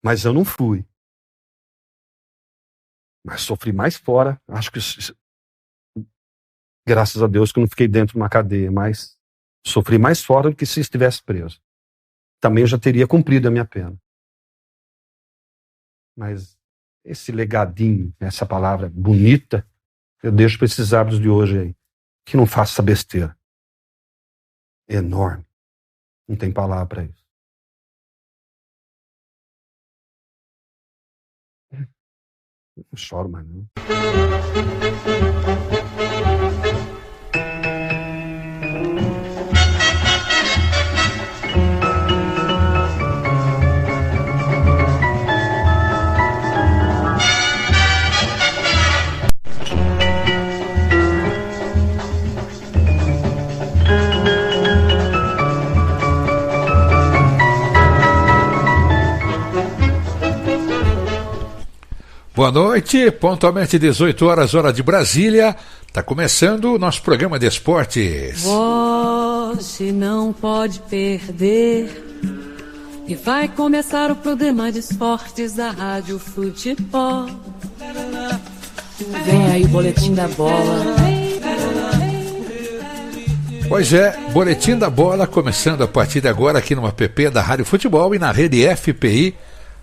Mas eu não fui. Mas sofri mais fora. Acho que, graças a Deus, que eu não fiquei dentro de uma cadeia, mas sofri mais fora do que se estivesse preso. Também eu já teria cumprido a minha pena. Mas esse legadinho, essa palavra bonita, eu deixo para esses hábitos de hoje aí. Que não faça essa besteira. Enorme. Não tem palavra para isso. Não choro mais, não. Boa noite, pontualmente 18 horas, hora de Brasília. Está começando o nosso programa de esportes. Você não pode perder. E vai começar o programa de esportes da Rádio Futebol. Vem aí o Boletim da Bola. Pois é, Boletim da Bola começando a partir de agora aqui no app da Rádio Futebol e na rede FPI,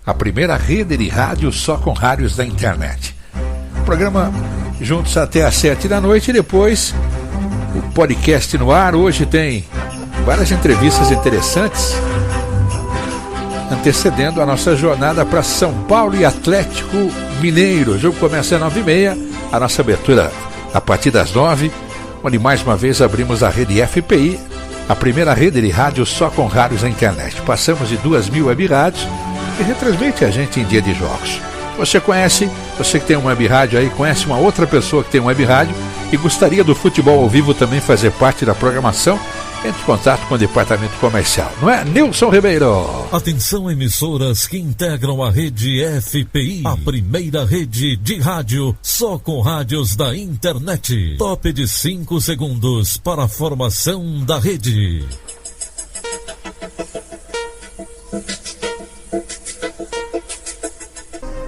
a primeira rede de rádio só com rádios da internet. Programa juntos até às 7 da noite e depois o podcast no ar. Hoje tem várias entrevistas interessantes antecedendo a nossa jornada para São Paulo e Atlético Mineiro. O jogo começa às 9h30, a nossa abertura a partir das 9h, onde mais uma vez abrimos a rede FPI, a primeira rede de rádio só com rádios da internet. Passamos de 2.000 web rádios e retransmite a gente em dia de jogos. Você conhece, você que tem uma web rádio aí, conhece uma outra pessoa que tem uma web rádio e gostaria do futebol ao vivo também fazer parte da programação? Entre em contato com o departamento comercial, não é? Nilson Ribeiro. Atenção, emissoras que integram a rede FPI, a primeira rede de rádio só com rádios da internet. Top de 5 segundos para a formação da rede.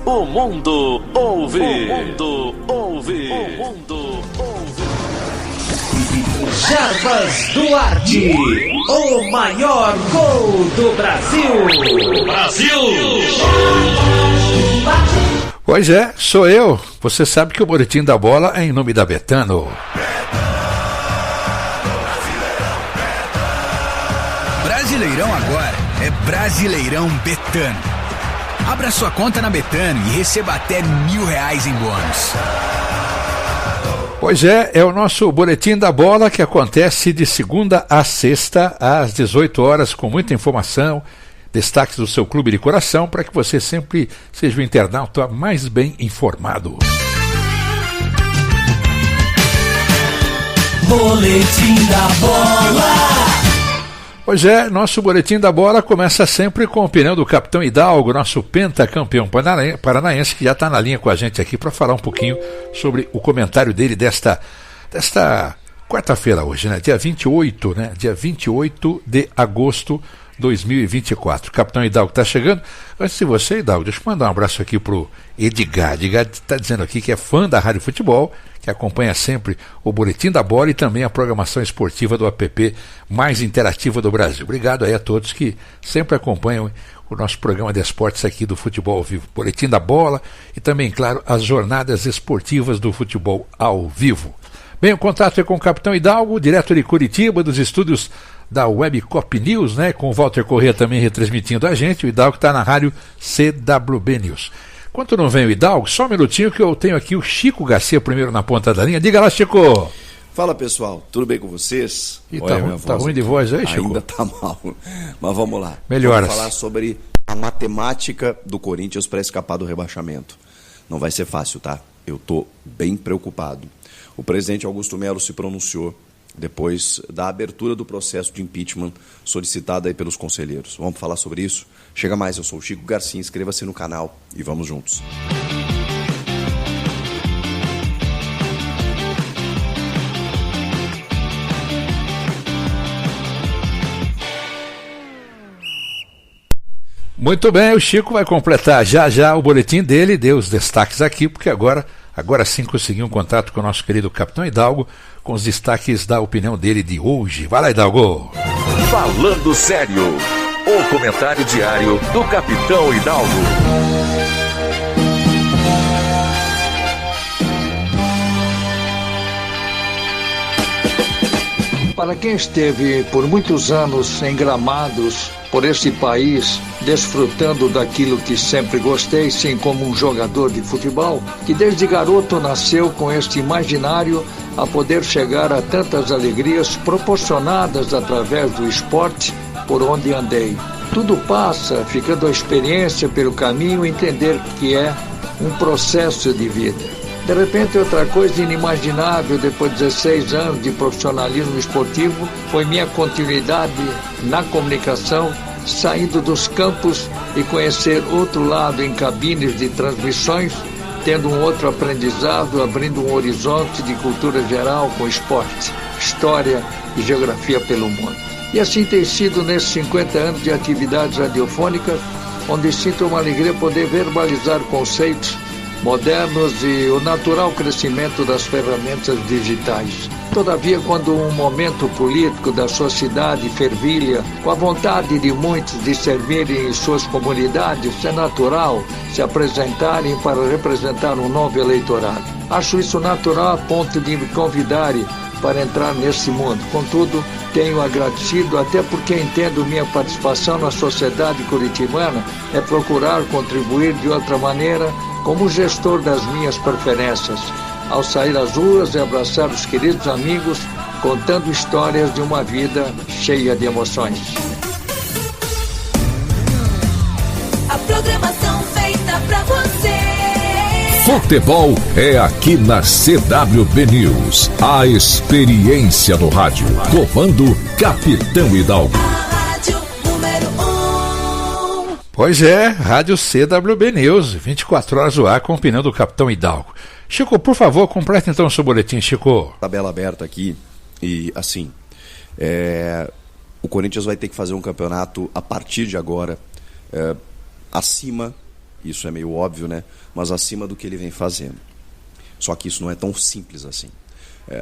O mundo ouve. O mundo ouve. O mundo ouve. Jarbas Duarte, o maior gol do Brasil. Brasil! Pois é, sou eu. Você sabe que o Boletim da Bola é em nome da Betano. Brasileirão agora é Brasileirão Betano. Abra sua conta na Betano e receba até R$1.000 em bônus. Pois é o nosso Boletim da Bola que acontece de segunda a sexta às 18 horas com muita informação, destaques do seu clube de coração para que você sempre seja o internauta mais bem informado. Boletim da Bola. Pois é, nosso Boletim da Bola começa sempre com a opinião do capitão Hidalgo, nosso pentacampeão paranaense, que já está na linha com a gente aqui para falar um pouquinho sobre o comentário dele desta quarta-feira hoje, né? Dia 28, né? Dia 28 de agosto de 2024. O capitão Hidalgo está chegando. Antes de você, Hidalgo, deixa eu mandar um abraço aqui pro Edgar. Edgar está dizendo aqui que é fã da Rádio Futebol, que acompanha sempre o Boletim da Bola e também a programação esportiva do app mais interativa do Brasil. Obrigado aí a todos que sempre acompanham o nosso programa de esportes aqui do Futebol ao Vivo. Boletim da Bola e também, claro, as jornadas esportivas do futebol ao vivo. Bem, o contato é com o capitão Hidalgo, direto de Curitiba, dos estúdios da Web Cop News, né? Com o Walter Corrêa também retransmitindo a gente. O Hidalgo está na rádio CWB News. Enquanto não vem o Hidalgo, só um minutinho que eu tenho aqui o Chico Garcia primeiro na ponta da linha. Diga lá, Chico. Fala, pessoal, tudo bem com vocês? E tá ruim de voz aí, Chico? Ainda tá mal, mas vamos lá. Melhoras. Vamos falar sobre a matemática do Corinthians para escapar do rebaixamento. Não vai ser fácil, tá? Eu tô bem preocupado. O presidente Augusto Melo se pronunciou depois da abertura do processo de impeachment solicitado aí pelos conselheiros. Vamos falar sobre isso? Chega mais, eu sou o Chico Garcia, inscreva-se no canal e vamos juntos. Muito bem, o Chico vai completar já o boletim dele, deu os destaques aqui, porque agora sim consegui um contato com o nosso querido Capitão Hidalgo, com os destaques da opinião dele de hoje. Vai lá, Hidalgo! Falando sério, o comentário diário do Capitão Hidalgo. Para quem esteve por muitos anos em Gramados, por esse país, desfrutando daquilo que sempre gostei, sim, como um jogador de futebol, que desde garoto nasceu com este imaginário a poder chegar a tantas alegrias proporcionadas através do esporte por onde andei. Tudo passa, ficando a experiência pelo caminho, entender que é um processo de vida. De repente, outra coisa inimaginável, depois de 16 anos de profissionalismo esportivo, foi minha continuidade na comunicação, saindo dos campos e conhecer outro lado em cabines de transmissões, tendo um outro aprendizado, abrindo um horizonte de cultura geral com esporte, história e geografia pelo mundo. E assim tem sido nesses 50 anos de atividades radiofônicas, onde sinto uma alegria poder verbalizar conceitos modernos e o natural crescimento das ferramentas digitais. Todavia, quando um momento político da sua cidade fervilha, com a vontade de muitos de servirem em suas comunidades, é natural se apresentarem para representar um novo eleitorado. Acho isso natural a ponto de me convidarem para entrar nesse mundo. Contudo, tenho agradecido, até porque entendo minha participação na sociedade curitibana é procurar contribuir de outra maneira como gestor das minhas preferências, ao sair às ruas e abraçar os queridos amigos, contando histórias de uma vida cheia de emoções. A programação feita pra você. Futebol é aqui na CWB News. A experiência no rádio. Comando Capitão Hidalgo. Pois é, Rádio CWB News, 24 horas no ar com a opinião do Capitão Hidalgo. Chico, por favor, complete então o seu boletim, Chico. Tabela aberta aqui e assim, o Corinthians vai ter que fazer um campeonato a partir de agora acima, isso é meio óbvio, né? Mas acima do que ele vem fazendo. Só que isso não é tão simples assim.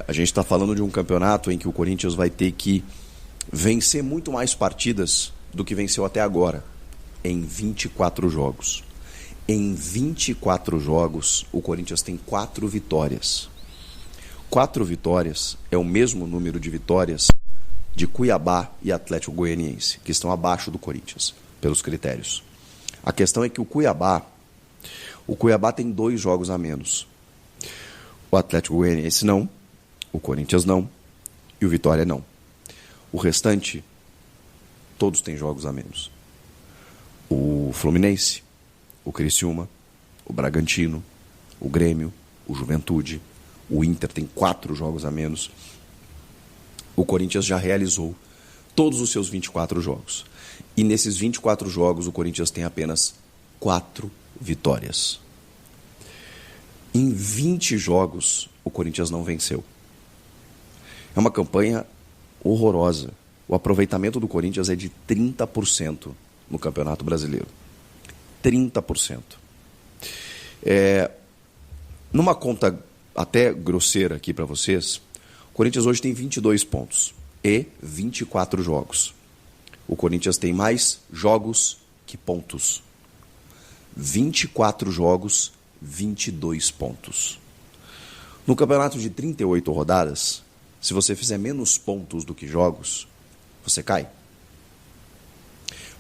A gente está falando de um campeonato em que o Corinthians vai ter que vencer muito mais partidas do que venceu até agora. Em 24 jogos. Em 24 jogos, o Corinthians tem 4 vitórias. 4 vitórias é o mesmo número de vitórias de Cuiabá e Atlético Goianiense, que estão abaixo do Corinthians, pelos critérios. A questão é que o Cuiabá tem 2 jogos a menos. O Atlético Goianiense não, o Corinthians não e o Vitória não. O restante, todos têm jogos a menos. O Fluminense, o Criciúma, o Bragantino, o Grêmio, o Juventude, o Inter tem 4 jogos a menos. O Corinthians já realizou todos os seus 24 jogos. E nesses 24 jogos o Corinthians tem apenas 4 vitórias. Em 20 jogos o Corinthians não venceu. É uma campanha horrorosa. O aproveitamento do Corinthians é de 30%. No Campeonato Brasileiro. 30%. Numa conta até grosseira aqui para vocês, o Corinthians hoje tem 22 pontos e 24 jogos. O Corinthians tem mais jogos que pontos. 24 jogos, 22 pontos. No campeonato de 38 rodadas, se você fizer menos pontos do que jogos, você cai.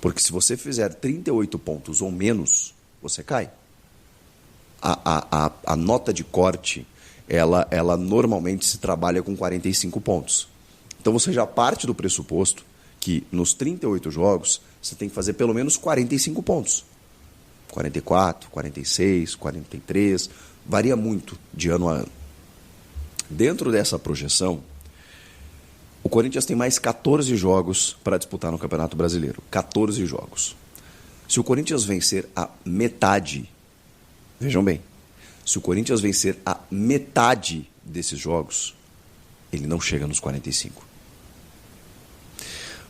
Porque se você fizer 38 pontos ou menos, você cai. A nota de corte, ela normalmente se trabalha com 45 pontos. Então você já parte do pressuposto que nos 38 jogos, você tem que fazer pelo menos 45 pontos. 44, 46, 43, varia muito de ano a ano. Dentro dessa projeção, o Corinthians tem mais 14 jogos para disputar no Campeonato Brasileiro. 14 jogos. Se o Corinthians vencer a metade, vejam bem, se o Corinthians vencer a metade desses jogos, ele não chega nos 45.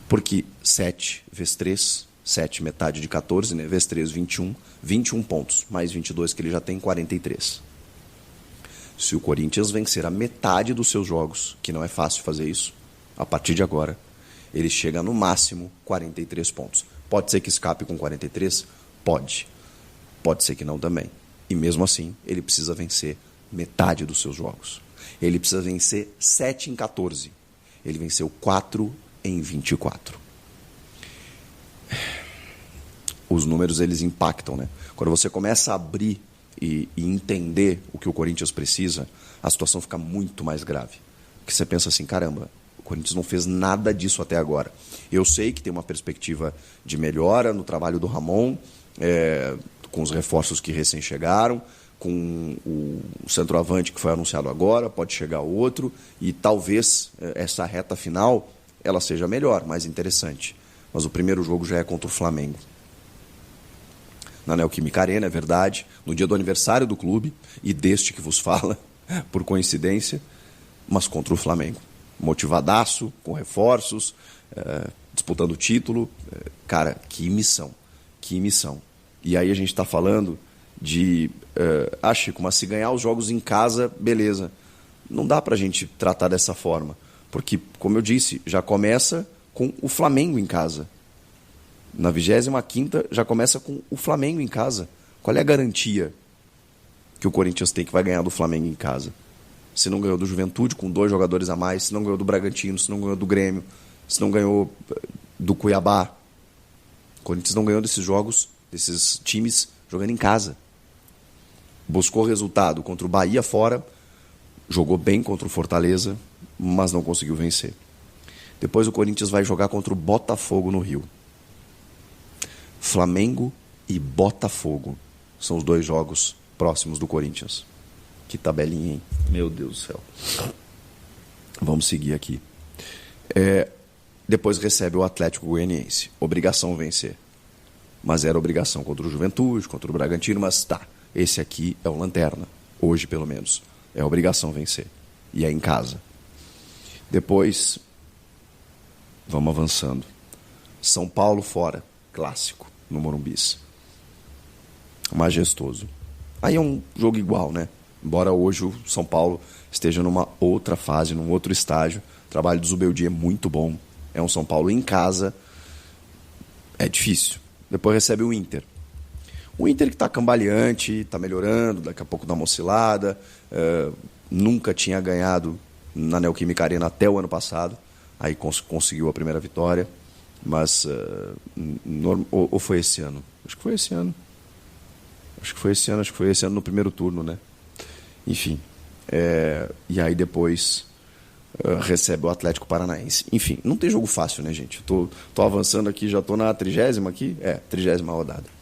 Porque 7 vezes 3 7, metade de 14, né? Vezes 3, 21. 21 pontos, mais 22 que ele já tem, 43. Se o Corinthians vencer a metade dos seus jogos, que não é fácil fazer isso, a partir de agora, ele chega no máximo 43 pontos. Pode ser que escape com 43? Pode. Pode ser que não também. E mesmo assim, ele precisa vencer metade dos seus jogos. Ele precisa vencer 7 em 14. Ele venceu 4 em 24. Os números, eles impactam, né? Quando você começa a abrir e entender o que o Corinthians precisa, a situação fica muito mais grave. Porque você pensa assim, caramba, o Corinthians não fez nada disso até agora. Eu sei que tem uma perspectiva de melhora no trabalho do Ramon, com os reforços que recém chegaram, com o centroavante que foi anunciado agora, pode chegar outro, e talvez essa reta final ela seja melhor, mais interessante. Mas o primeiro jogo já é contra o Flamengo. Na Neoquímica Arena, é verdade, no dia do aniversário do clube, e deste que vos fala, por coincidência, mas contra o Flamengo. Motivadaço, com reforços, disputando o título. Cara, que missão, que missão. E aí a gente está falando de... Chico, mas se ganhar os jogos em casa, beleza. Não dá para a gente tratar dessa forma, porque, como eu disse, já começa com o Flamengo em casa. Na 25ª já começa com o Flamengo em casa. Qual é a garantia que o Corinthians tem que vai ganhar do Flamengo em casa? Se não ganhou do Juventude com 2 jogadores a mais, se não ganhou do Bragantino, se não ganhou do Grêmio, se não ganhou do Cuiabá. O Corinthians não ganhou desses jogos, desses times jogando em casa. Buscou resultado contra o Bahia fora, jogou bem contra o Fortaleza, mas não conseguiu vencer. Depois o Corinthians vai jogar contra o Botafogo no Rio. Flamengo e Botafogo são os 2 jogos próximos do Corinthians. Que tabelinha, hein? Meu Deus do céu. Vamos seguir aqui. Depois recebe o Atlético Goianiense. Obrigação vencer. Mas era obrigação contra o Juventude, contra o Bragantino, mas tá. Esse aqui é o lanterna. Hoje, pelo menos. É obrigação vencer. E é em casa. Depois, vamos avançando. São Paulo fora. Clássico, no Morumbis. Majestoso. Aí é um jogo igual, né? Embora hoje o São Paulo esteja numa outra fase, num outro estágio. O trabalho do Zubeldia é muito bom. É um São Paulo em casa. É difícil. Depois recebe o Inter. O Inter que está cambaleante, está melhorando, daqui a pouco dá uma oscilada. Nunca tinha ganhado na Neoquímica Arena até o ano passado. Aí conseguiu a primeira vitória. Mas, ou foi esse ano? Acho que foi esse ano. Acho que foi esse ano no primeiro turno, né? Enfim. E aí depois recebe o Atlético Paranaense. Enfim, não tem jogo fácil, né, gente? Tô avançando aqui, já tô na 30ª aqui. 30ª rodada.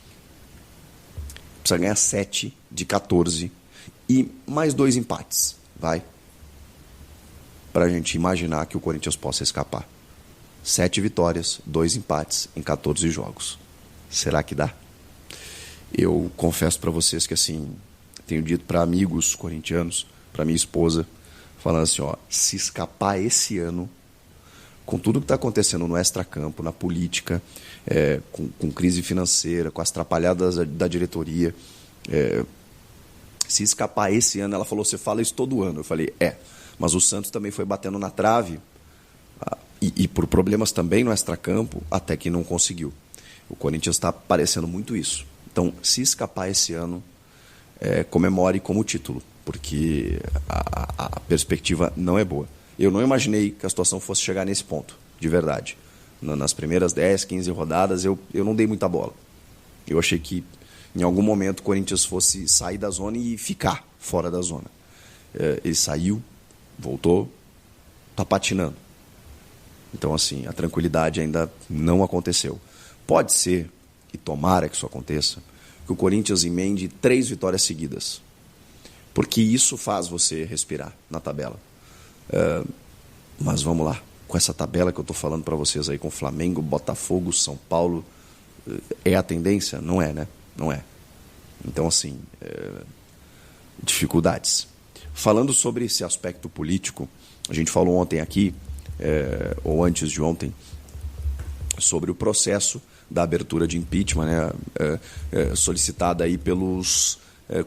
Precisa ganhar 7 de 14 e mais 2 empates. Vai. Pra gente imaginar que o Corinthians possa escapar. 7 vitórias, 2 empates em 14 jogos. Será que dá? Eu confesso para vocês que, assim, tenho dito para amigos corintianos, para minha esposa, falando assim, se escapar esse ano, com tudo que está acontecendo no extracampo, na política, com crise financeira, com as atrapalhadas da diretoria, se escapar esse ano, ela falou, você fala isso todo ano. Eu falei, mas o Santos também foi batendo na trave, e por problemas também no extracampo, até que não conseguiu. O Corinthians está parecendo muito isso. Então, se escapar esse ano, comemore como título, porque a perspectiva não é boa. Eu não imaginei que a situação fosse chegar nesse ponto, de verdade. Nas primeiras 10, 15 rodadas, eu não dei muita bola. Eu achei que, em algum momento, o Corinthians fosse sair da zona e ficar fora da zona. Ele saiu, voltou, está patinando. Então, assim, a tranquilidade ainda não aconteceu. Pode ser, e tomara que isso aconteça, que o Corinthians emende 3 vitórias seguidas. Porque isso faz você respirar na tabela. Mas vamos lá. Com essa tabela que eu estou falando para vocês aí, com Flamengo, Botafogo, São Paulo, é a tendência? Não é, né? Não é. Então, assim, dificuldades. Falando sobre esse aspecto político, a gente falou ontem aqui, ou antes de ontem, sobre o processo da abertura de impeachment, né, solicitada aí pelos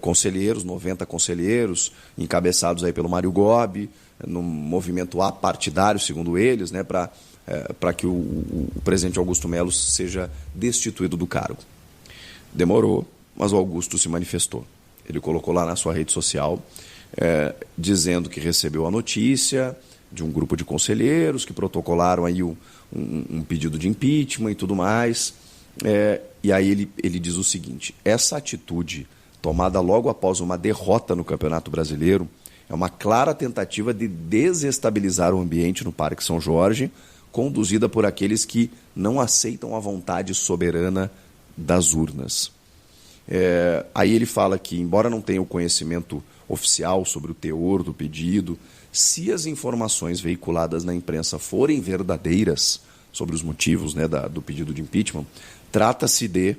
conselheiros, 90 conselheiros, encabeçados aí pelo Mário Gobi, num movimento apartidário, segundo eles, né, para que o presidente Augusto Melo seja destituído do cargo. Demorou, mas o Augusto se manifestou. Ele colocou lá na sua rede social, dizendo que recebeu a notícia de um grupo de conselheiros que protocolaram aí um pedido de impeachment e tudo mais. E aí ele diz o seguinte: essa atitude tomada logo após uma derrota no Campeonato Brasileiro é uma clara tentativa de desestabilizar o ambiente no Parque São Jorge, conduzida por aqueles que não aceitam a vontade soberana das urnas. Aí ele fala que, embora não tenha o conhecimento oficial sobre o teor do pedido, se as informações veiculadas na imprensa forem verdadeiras sobre os motivos, né, do pedido de impeachment, trata-se de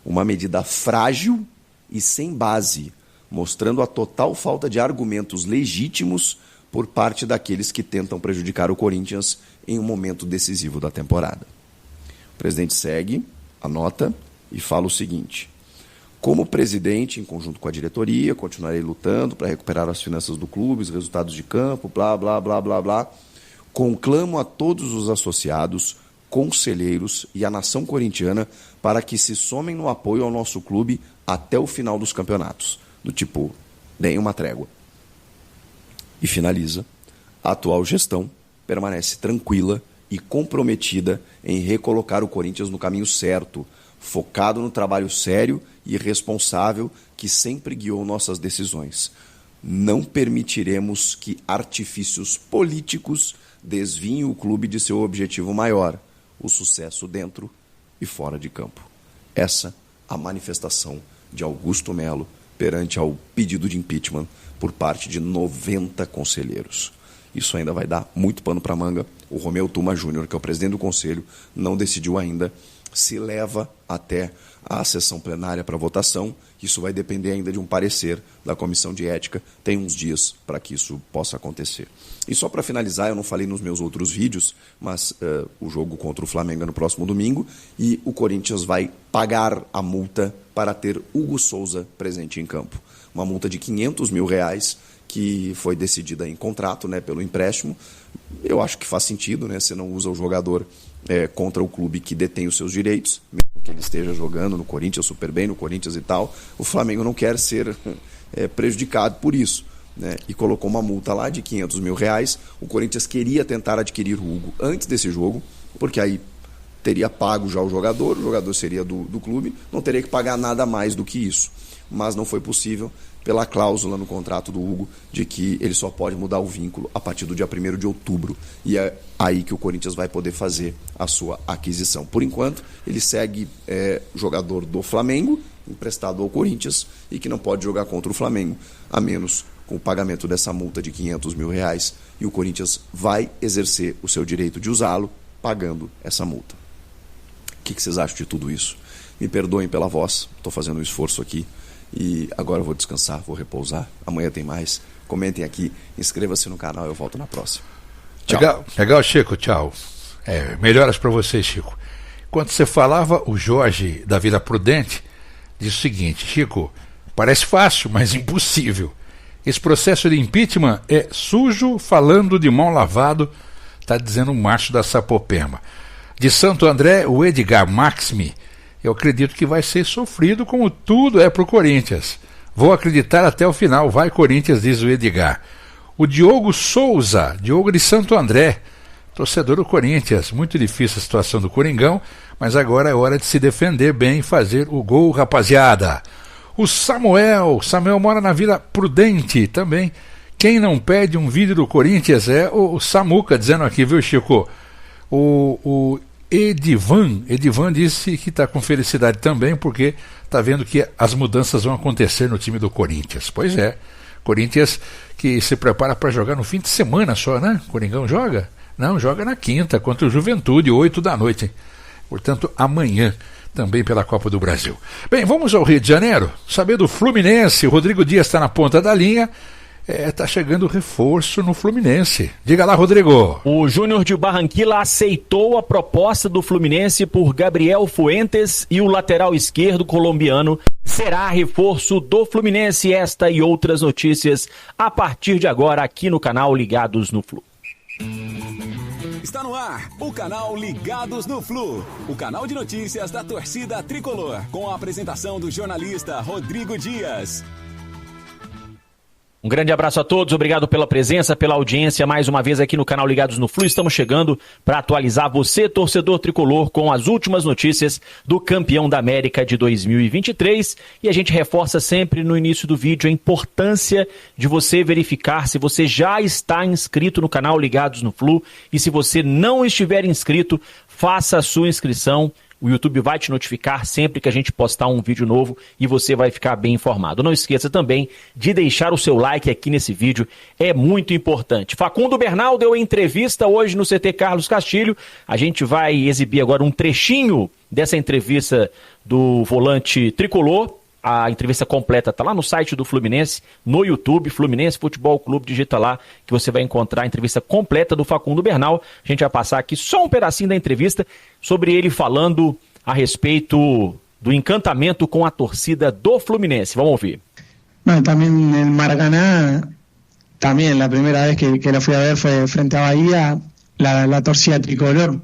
uma medida frágil e sem base, mostrando a total falta de argumentos legítimos por parte daqueles que tentam prejudicar o Corinthians em um momento decisivo da temporada. O presidente segue a nota e fala o seguinte: como presidente, em conjunto com a diretoria, continuarei lutando para recuperar as finanças do clube, os resultados de campo, blá, blá, blá, blá, blá. Conclamo a todos os associados, conselheiros e a nação corintiana para que se somem no apoio ao nosso clube até o final dos campeonatos. Do tipo, deem uma trégua. E finaliza: a atual gestão permanece tranquila e comprometida em recolocar o Corinthians no caminho certo, focado no trabalho sério e responsável que sempre guiou nossas decisões. Não permitiremos que artifícios políticos desviem o clube de seu objetivo maior, o sucesso dentro e fora de campo. Essa a manifestação de Augusto Melo perante ao pedido de impeachment por parte de 90 conselheiros. Isso ainda vai dar muito pano para manga. O Romeu Tuma Júnior, que é o presidente do conselho, não decidiu ainda se leva até a sessão plenária para votação. Isso vai depender ainda de um parecer da Comissão de Ética. Tem uns dias para que isso possa acontecer. E só para finalizar, eu não falei nos meus outros vídeos, mas o jogo contra o Flamengo é no próximo domingo e o Corinthians vai pagar a multa para ter Hugo Souza presente em campo. Uma multa de R$500 mil, que foi decidida em contrato, né, pelo empréstimo. Eu acho que faz sentido, né? Você não usa o jogador contra o clube que detém os seus direitos, mesmo que ele esteja jogando no Corinthians super bem, no Corinthians e tal. O Flamengo não quer ser prejudicado por isso, né? E colocou uma multa lá de R$500 mil. O Corinthians queria tentar adquirir o Hugo antes desse jogo, porque aí teria pago já o jogador seria do clube, não teria que pagar nada mais do que isso. Mas não foi possível pela cláusula no contrato do Hugo de que ele só pode mudar o vínculo a partir do dia 1º de outubro. E é aí que o Corinthians vai poder fazer a sua aquisição. Por enquanto, ele segue jogador do Flamengo, emprestado ao Corinthians, e que não pode jogar contra o Flamengo, a menos com o pagamento dessa multa de R$500 mil. E o Corinthians vai exercer o seu direito de usá-lo, pagando essa multa. O que vocês acham de tudo isso? Me perdoem pela voz, estou fazendo um esforço aqui. E agora eu vou descansar, vou repousar. Amanhã tem mais. Comentem aqui, inscreva-se no canal, eu volto na próxima. Tchau. Legal, Chico, tchau. Melhoras para você, Chico. Enquanto você falava, o Jorge da Vida Prudente disse o seguinte: Chico, parece fácil, mas impossível. Esse processo de impeachment é sujo falando de mão lavado, está dizendo o Márcio da Sapopema. De Santo André, o Edgar Maximi: eu acredito que vai ser sofrido como tudo é para o Corinthians. Vou acreditar até o final. Vai, Corinthians, diz o Edgar. O Diogo Souza, Diogo de Santo André, torcedor do Corinthians. Muito difícil a situação do Coringão, mas agora é hora de se defender bem e fazer o gol, rapaziada. O Samuel mora na Vila Prudente também. Quem não pede um vídeo do Corinthians é o Samuca, dizendo aqui, viu, Chico? O Edivan disse que está com felicidade também, porque está vendo que as mudanças vão acontecer no time do Corinthians. Pois é, Corinthians que se prepara para jogar no fim de semana só, né? Coringão joga? Não, joga na quinta, contra o Juventude, 8 da noite. Portanto, amanhã, também pela Copa do Brasil. Bem, vamos ao Rio de Janeiro, saber do Fluminense. O Rodrigo Dias está na ponta da linha. tá chegando reforço no Fluminense. Diga lá, Rodrigo. O Júnior de Barranquilla aceitou a proposta do Fluminense por Gabriel Fuentes e o lateral esquerdo colombiano será reforço do Fluminense. Esta e outras notícias a partir de agora aqui no canal Ligados no Flu. Está no ar o canal Ligados no Flu, o canal de notícias da torcida tricolor, com a apresentação do jornalista Rodrigo Dias. Um grande abraço a todos, obrigado pela presença, pela audiência, mais uma vez aqui no canal Ligados no Flu. Estamos chegando para atualizar você, torcedor tricolor, com as últimas notícias do campeão da América de 2023. E a gente reforça sempre no início do vídeo a importância de você verificar se você já está inscrito no canal Ligados no Flu. E se você não estiver inscrito, faça a sua inscrição. O YouTube vai te notificar sempre que a gente postar um vídeo novo e você vai ficar bem informado. Não esqueça também de deixar o seu like aqui nesse vídeo, é muito importante. Facundo Bernal deu entrevista hoje no CT Carlos Castilho. A gente vai exibir agora um trechinho dessa entrevista do volante tricolor. A entrevista completa está lá no site do Fluminense, no YouTube, Fluminense Futebol Clube, digita lá que você vai encontrar a entrevista completa do Facundo Bernal. A gente vai passar aqui só um pedacinho da entrevista sobre ele falando a respeito do encantamento com a torcida do Fluminense. Vamos ouvir. Bueno, también el Maracaná, también la primera vez que la fui a ver fue frente a Bahía, la torcida tricolor.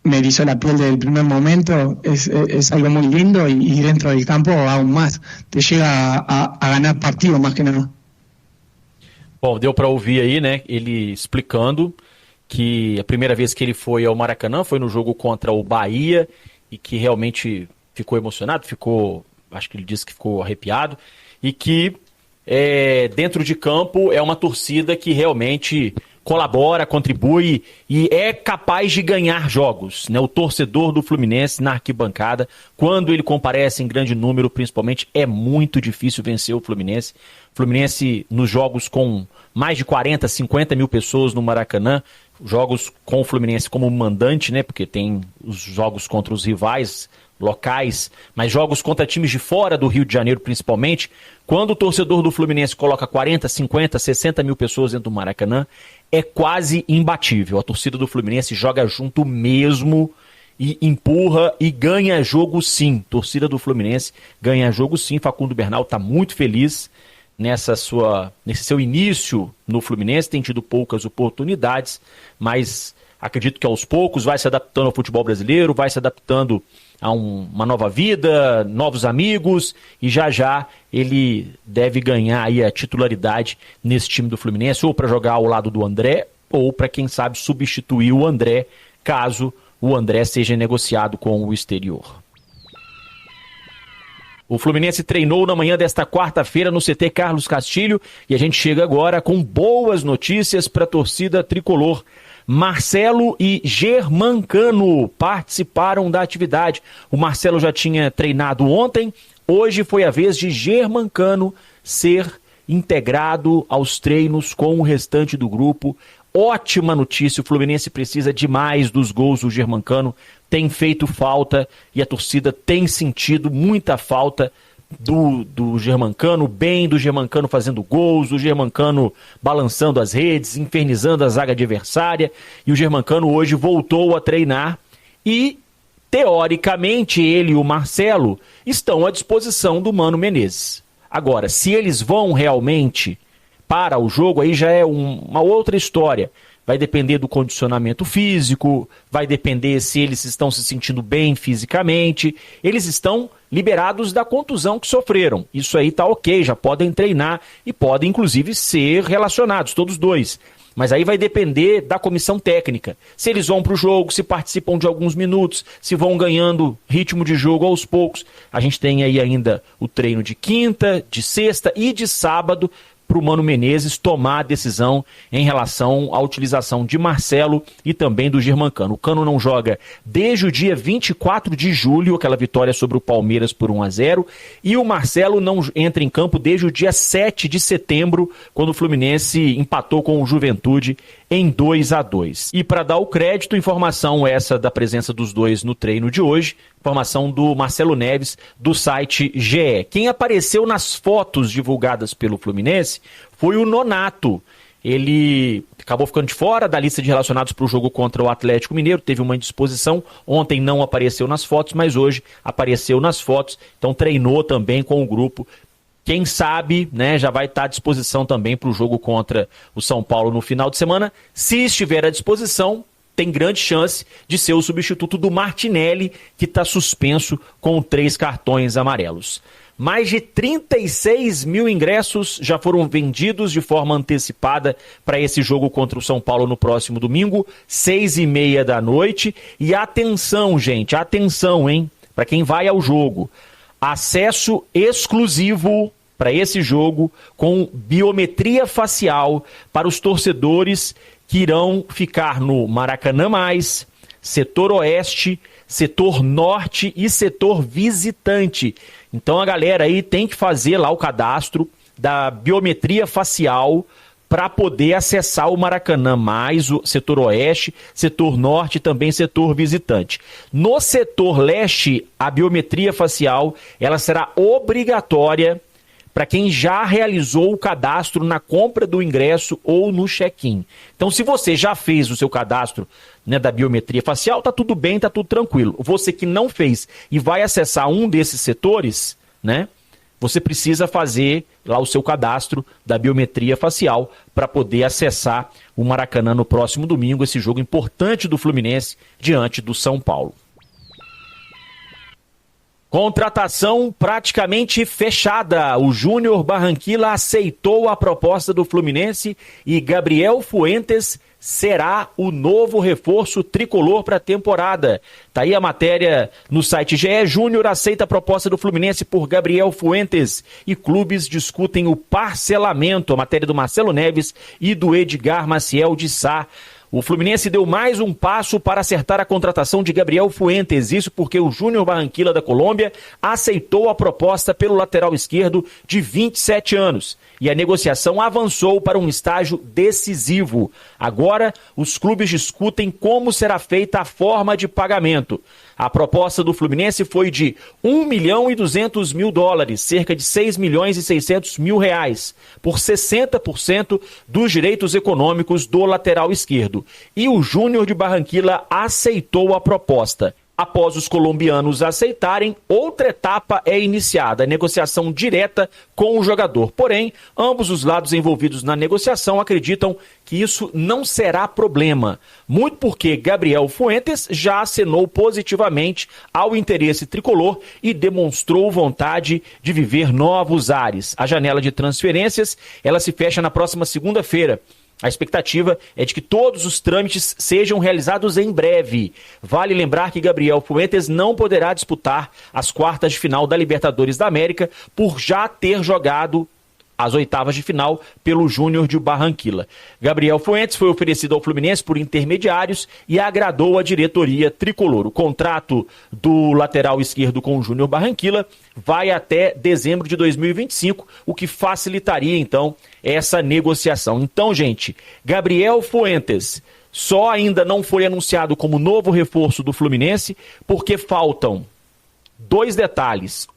Me erizó la piel desde el primer momento, es algo muy lindo y dentro del campo aún más, te llega a ganar partido más que nada. Bom, deu para ouvir aí, né, ele explicando que a primeira vez que ele foi ao Maracanã foi no jogo contra o Bahia e que realmente ficou emocionado, acho que ele disse que ficou arrepiado e que dentro de campo é uma torcida que realmente colabora, contribui e é capaz de ganhar jogos, né? O torcedor do Fluminense na arquibancada, quando ele comparece em grande número, principalmente, é muito difícil vencer o Fluminense. O Fluminense, nos jogos com mais de 40, 50 mil pessoas no Maracanã, jogos com o Fluminense como mandante, né? Porque tem os jogos contra os rivais locais, mas jogos contra times de fora do Rio de Janeiro, principalmente, quando o torcedor do Fluminense coloca 40, 50, 60 mil pessoas dentro do Maracanã, é quase imbatível. A torcida do Fluminense joga junto mesmo e empurra e ganha jogo sim. Torcida do Fluminense ganha jogo sim. Facundo Bernal está muito feliz nesse seu início no Fluminense, tem tido poucas oportunidades, mas acredito que aos poucos vai se adaptando ao futebol brasileiro, vai se adaptando a uma nova vida, novos amigos, e já ele deve ganhar aí a titularidade nesse time do Fluminense, ou para jogar ao lado do André, ou para, quem sabe, substituir o André, caso o André seja negociado com o exterior. O Fluminense treinou na manhã desta quarta-feira no CT Carlos Castilho, e a gente chega agora com boas notícias para a torcida tricolor. Marcelo e Germancano participaram da atividade. O Marcelo já tinha treinado ontem, hoje foi a vez de Germancano ser integrado aos treinos com o restante do grupo. Ótima notícia, o Fluminense precisa demais dos gols do Germancano, tem feito falta e a torcida tem sentido muita falta do Germancano, bem do Germancano fazendo gols, o Germancano balançando as redes, infernizando a zaga adversária, e o Germancano hoje voltou a treinar e, teoricamente, ele e o Marcelo estão à disposição do Mano Menezes. Agora, se eles vão realmente para o jogo, aí já é uma outra história. Vai depender do condicionamento físico, vai depender se eles estão se sentindo bem fisicamente. Eles estão liberados da contusão que sofreram. Isso aí tá ok, já podem treinar e podem inclusive ser relacionados, todos dois. Mas aí vai depender da comissão técnica. Se eles vão para o jogo, se participam de alguns minutos, se vão ganhando ritmo de jogo aos poucos. A gente tem aí ainda o treino de quinta, de sexta e de sábado, para o Mano Menezes tomar a decisão em relação à utilização de Marcelo e também do Germancano. O Cano não joga desde o dia 24 de julho, aquela vitória sobre o Palmeiras por 1-0, e o Marcelo não entra em campo desde o dia 7 de setembro, quando o Fluminense empatou com o Juventude em 2-2. E para dar o crédito, informação essa da presença dos dois no treino de hoje, informação do Marcelo Neves, do site GE. Quem apareceu nas fotos divulgadas pelo Fluminense foi o Nonato. Ele acabou ficando de fora da lista de relacionados para o jogo contra o Atlético Mineiro, teve uma indisposição, ontem não apareceu nas fotos, mas hoje apareceu nas fotos, então treinou também com o grupo. Quem sabe, né, já vai estar à disposição também para o jogo contra o São Paulo no final de semana. Se estiver à disposição, tem grande chance de ser o substituto do Martinelli, que está suspenso com 3 cartões amarelos. Mais de 36 mil ingressos já foram vendidos de forma antecipada para esse jogo contra o São Paulo no próximo domingo, 6h30 da noite. E atenção, gente, atenção, hein? Para quem vai ao jogo, acesso exclusivo para esse jogo com biometria facial para os torcedores que irão ficar no Maracanã+, setor oeste, setor norte e setor visitante. Então a galera aí tem que fazer lá o cadastro da biometria facial para poder acessar o Maracanã+, o setor oeste, setor norte e também setor visitante. No setor leste, a biometria facial ela será obrigatória para quem já realizou o cadastro na compra do ingresso ou no check-in. Então, se você já fez o seu cadastro, né, da biometria facial, tá tudo bem, tá tudo tranquilo. Você que não fez e vai acessar um desses setores, né, você precisa fazer lá o seu cadastro da biometria facial para poder acessar o Maracanã no próximo domingo, esse jogo importante do Fluminense diante do São Paulo. Contratação praticamente fechada. O Júnior Barranquilla aceitou a proposta do Fluminense e Gabriel Fuentes será o novo reforço tricolor para a temporada. Tá aí a matéria no site GE. Júnior aceita a proposta do Fluminense por Gabriel Fuentes e clubes discutem o parcelamento. A matéria do Marcelo Neves e do Edgar Maciel de Sá. O Fluminense deu mais um passo para acertar a contratação de Gabriel Fuentes, isso porque o Júnior Barranquilla da Colômbia aceitou a proposta pelo lateral esquerdo de 27 anos e a negociação avançou para um estágio decisivo. Agora, os clubes discutem como será feita a forma de pagamento. A proposta do Fluminense foi de $1.200.000, cerca de R$6.600.000, por 60% dos direitos econômicos do lateral esquerdo. E o Júnior de Barranquilla aceitou a proposta. Após os colombianos aceitarem, outra etapa é iniciada, a negociação direta com o jogador. Porém, ambos os lados envolvidos na negociação acreditam que isso não será problema, muito porque Gabriel Fuentes já acenou positivamente ao interesse tricolor e demonstrou vontade de viver novos ares. A janela de transferências, ela se fecha na próxima segunda-feira. A expectativa é de que todos os trâmites sejam realizados em breve. Vale lembrar que Gabriel Fuentes não poderá disputar as quartas de final da Libertadores da América por já ter jogado as oitavas de final pelo Júnior de Barranquilla. Gabriel Fuentes foi oferecido ao Fluminense por intermediários e agradou a diretoria tricolor. O contrato do lateral esquerdo com o Júnior Barranquilla vai até dezembro de 2025, o que facilitaria então essa negociação. Então, gente, Gabriel Fuentes só ainda não foi anunciado como novo reforço do Fluminense porque faltam 2 detalhes.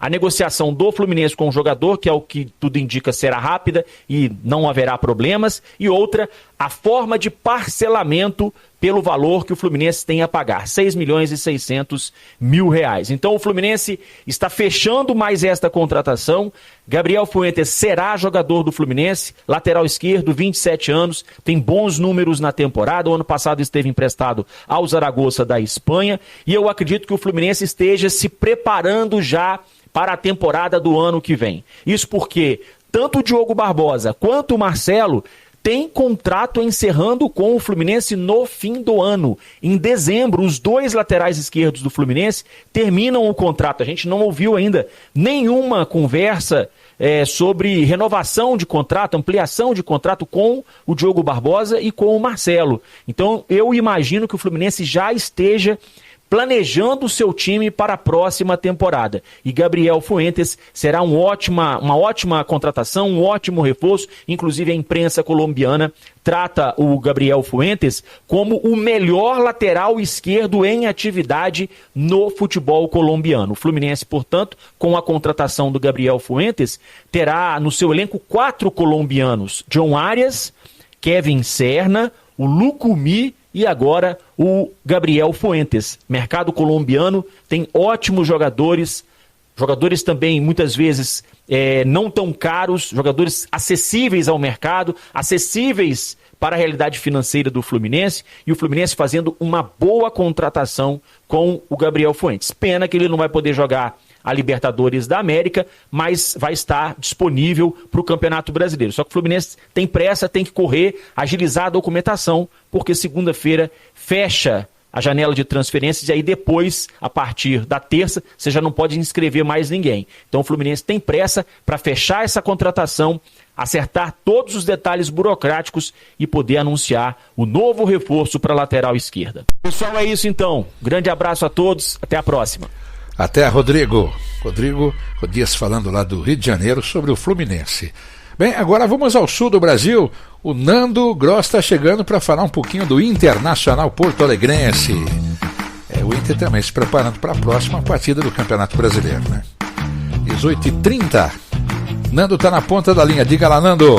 A negociação do Fluminense com o jogador, que é o que tudo indica será rápida e não haverá problemas. E outra, a forma de parcelamento pelo valor que o Fluminense tem a pagar, R$6.600.000. Então o Fluminense está fechando mais esta contratação. Gabriel Fuentes será jogador do Fluminense, lateral esquerdo, 27 anos, tem bons números na temporada. O ano passado esteve emprestado ao Zaragoza da Espanha. E eu acredito que o Fluminense esteja se preparando já para a temporada do ano que vem. Isso porque tanto o Diogo Barbosa quanto o Marcelo têm contrato encerrando com o Fluminense no fim do ano. Em dezembro, os 2 laterais esquerdos do Fluminense terminam o contrato. A gente não ouviu ainda nenhuma conversa sobre renovação de contrato, ampliação de contrato com o Diogo Barbosa e com o Marcelo. Então, eu imagino que o Fluminense já esteja planejando o seu time para a próxima temporada. E Gabriel Fuentes será uma ótima contratação, um ótimo reforço. Inclusive a imprensa colombiana trata o Gabriel Fuentes como o melhor lateral esquerdo em atividade no futebol colombiano. O Fluminense, portanto, com a contratação do Gabriel Fuentes, terá no seu elenco 4 colombianos: John Arias, Kevin Serna, o Lucumí e agora o Gabriel Fuentes. Mercado colombiano tem ótimos jogadores também muitas vezes não tão caros, jogadores acessíveis ao mercado, acessíveis para a realidade financeira do Fluminense, e o Fluminense fazendo uma boa contratação com o Gabriel Fuentes. Pena que ele não vai poder jogar a Libertadores da América, mas vai estar disponível para o Campeonato Brasileiro. Só que o Fluminense tem pressa, tem que correr, agilizar a documentação, porque segunda-feira fecha a janela de transferências e aí depois, a partir da terça, você já não pode inscrever mais ninguém. Então o Fluminense tem pressa para fechar essa contratação, acertar todos os detalhes burocráticos e poder anunciar o novo reforço para a lateral esquerda. Pessoal, é isso então. Grande abraço a todos, até a próxima. Até, Rodrigo Dias falando lá do Rio de Janeiro sobre o Fluminense. Bem, agora vamos ao sul do Brasil. O Nando Gross está chegando para falar um pouquinho do Internacional Porto Alegrense. O Inter também se preparando para a próxima partida do Campeonato Brasileiro, né? 18h30. Nando está na ponta da linha. Diga lá, Nando.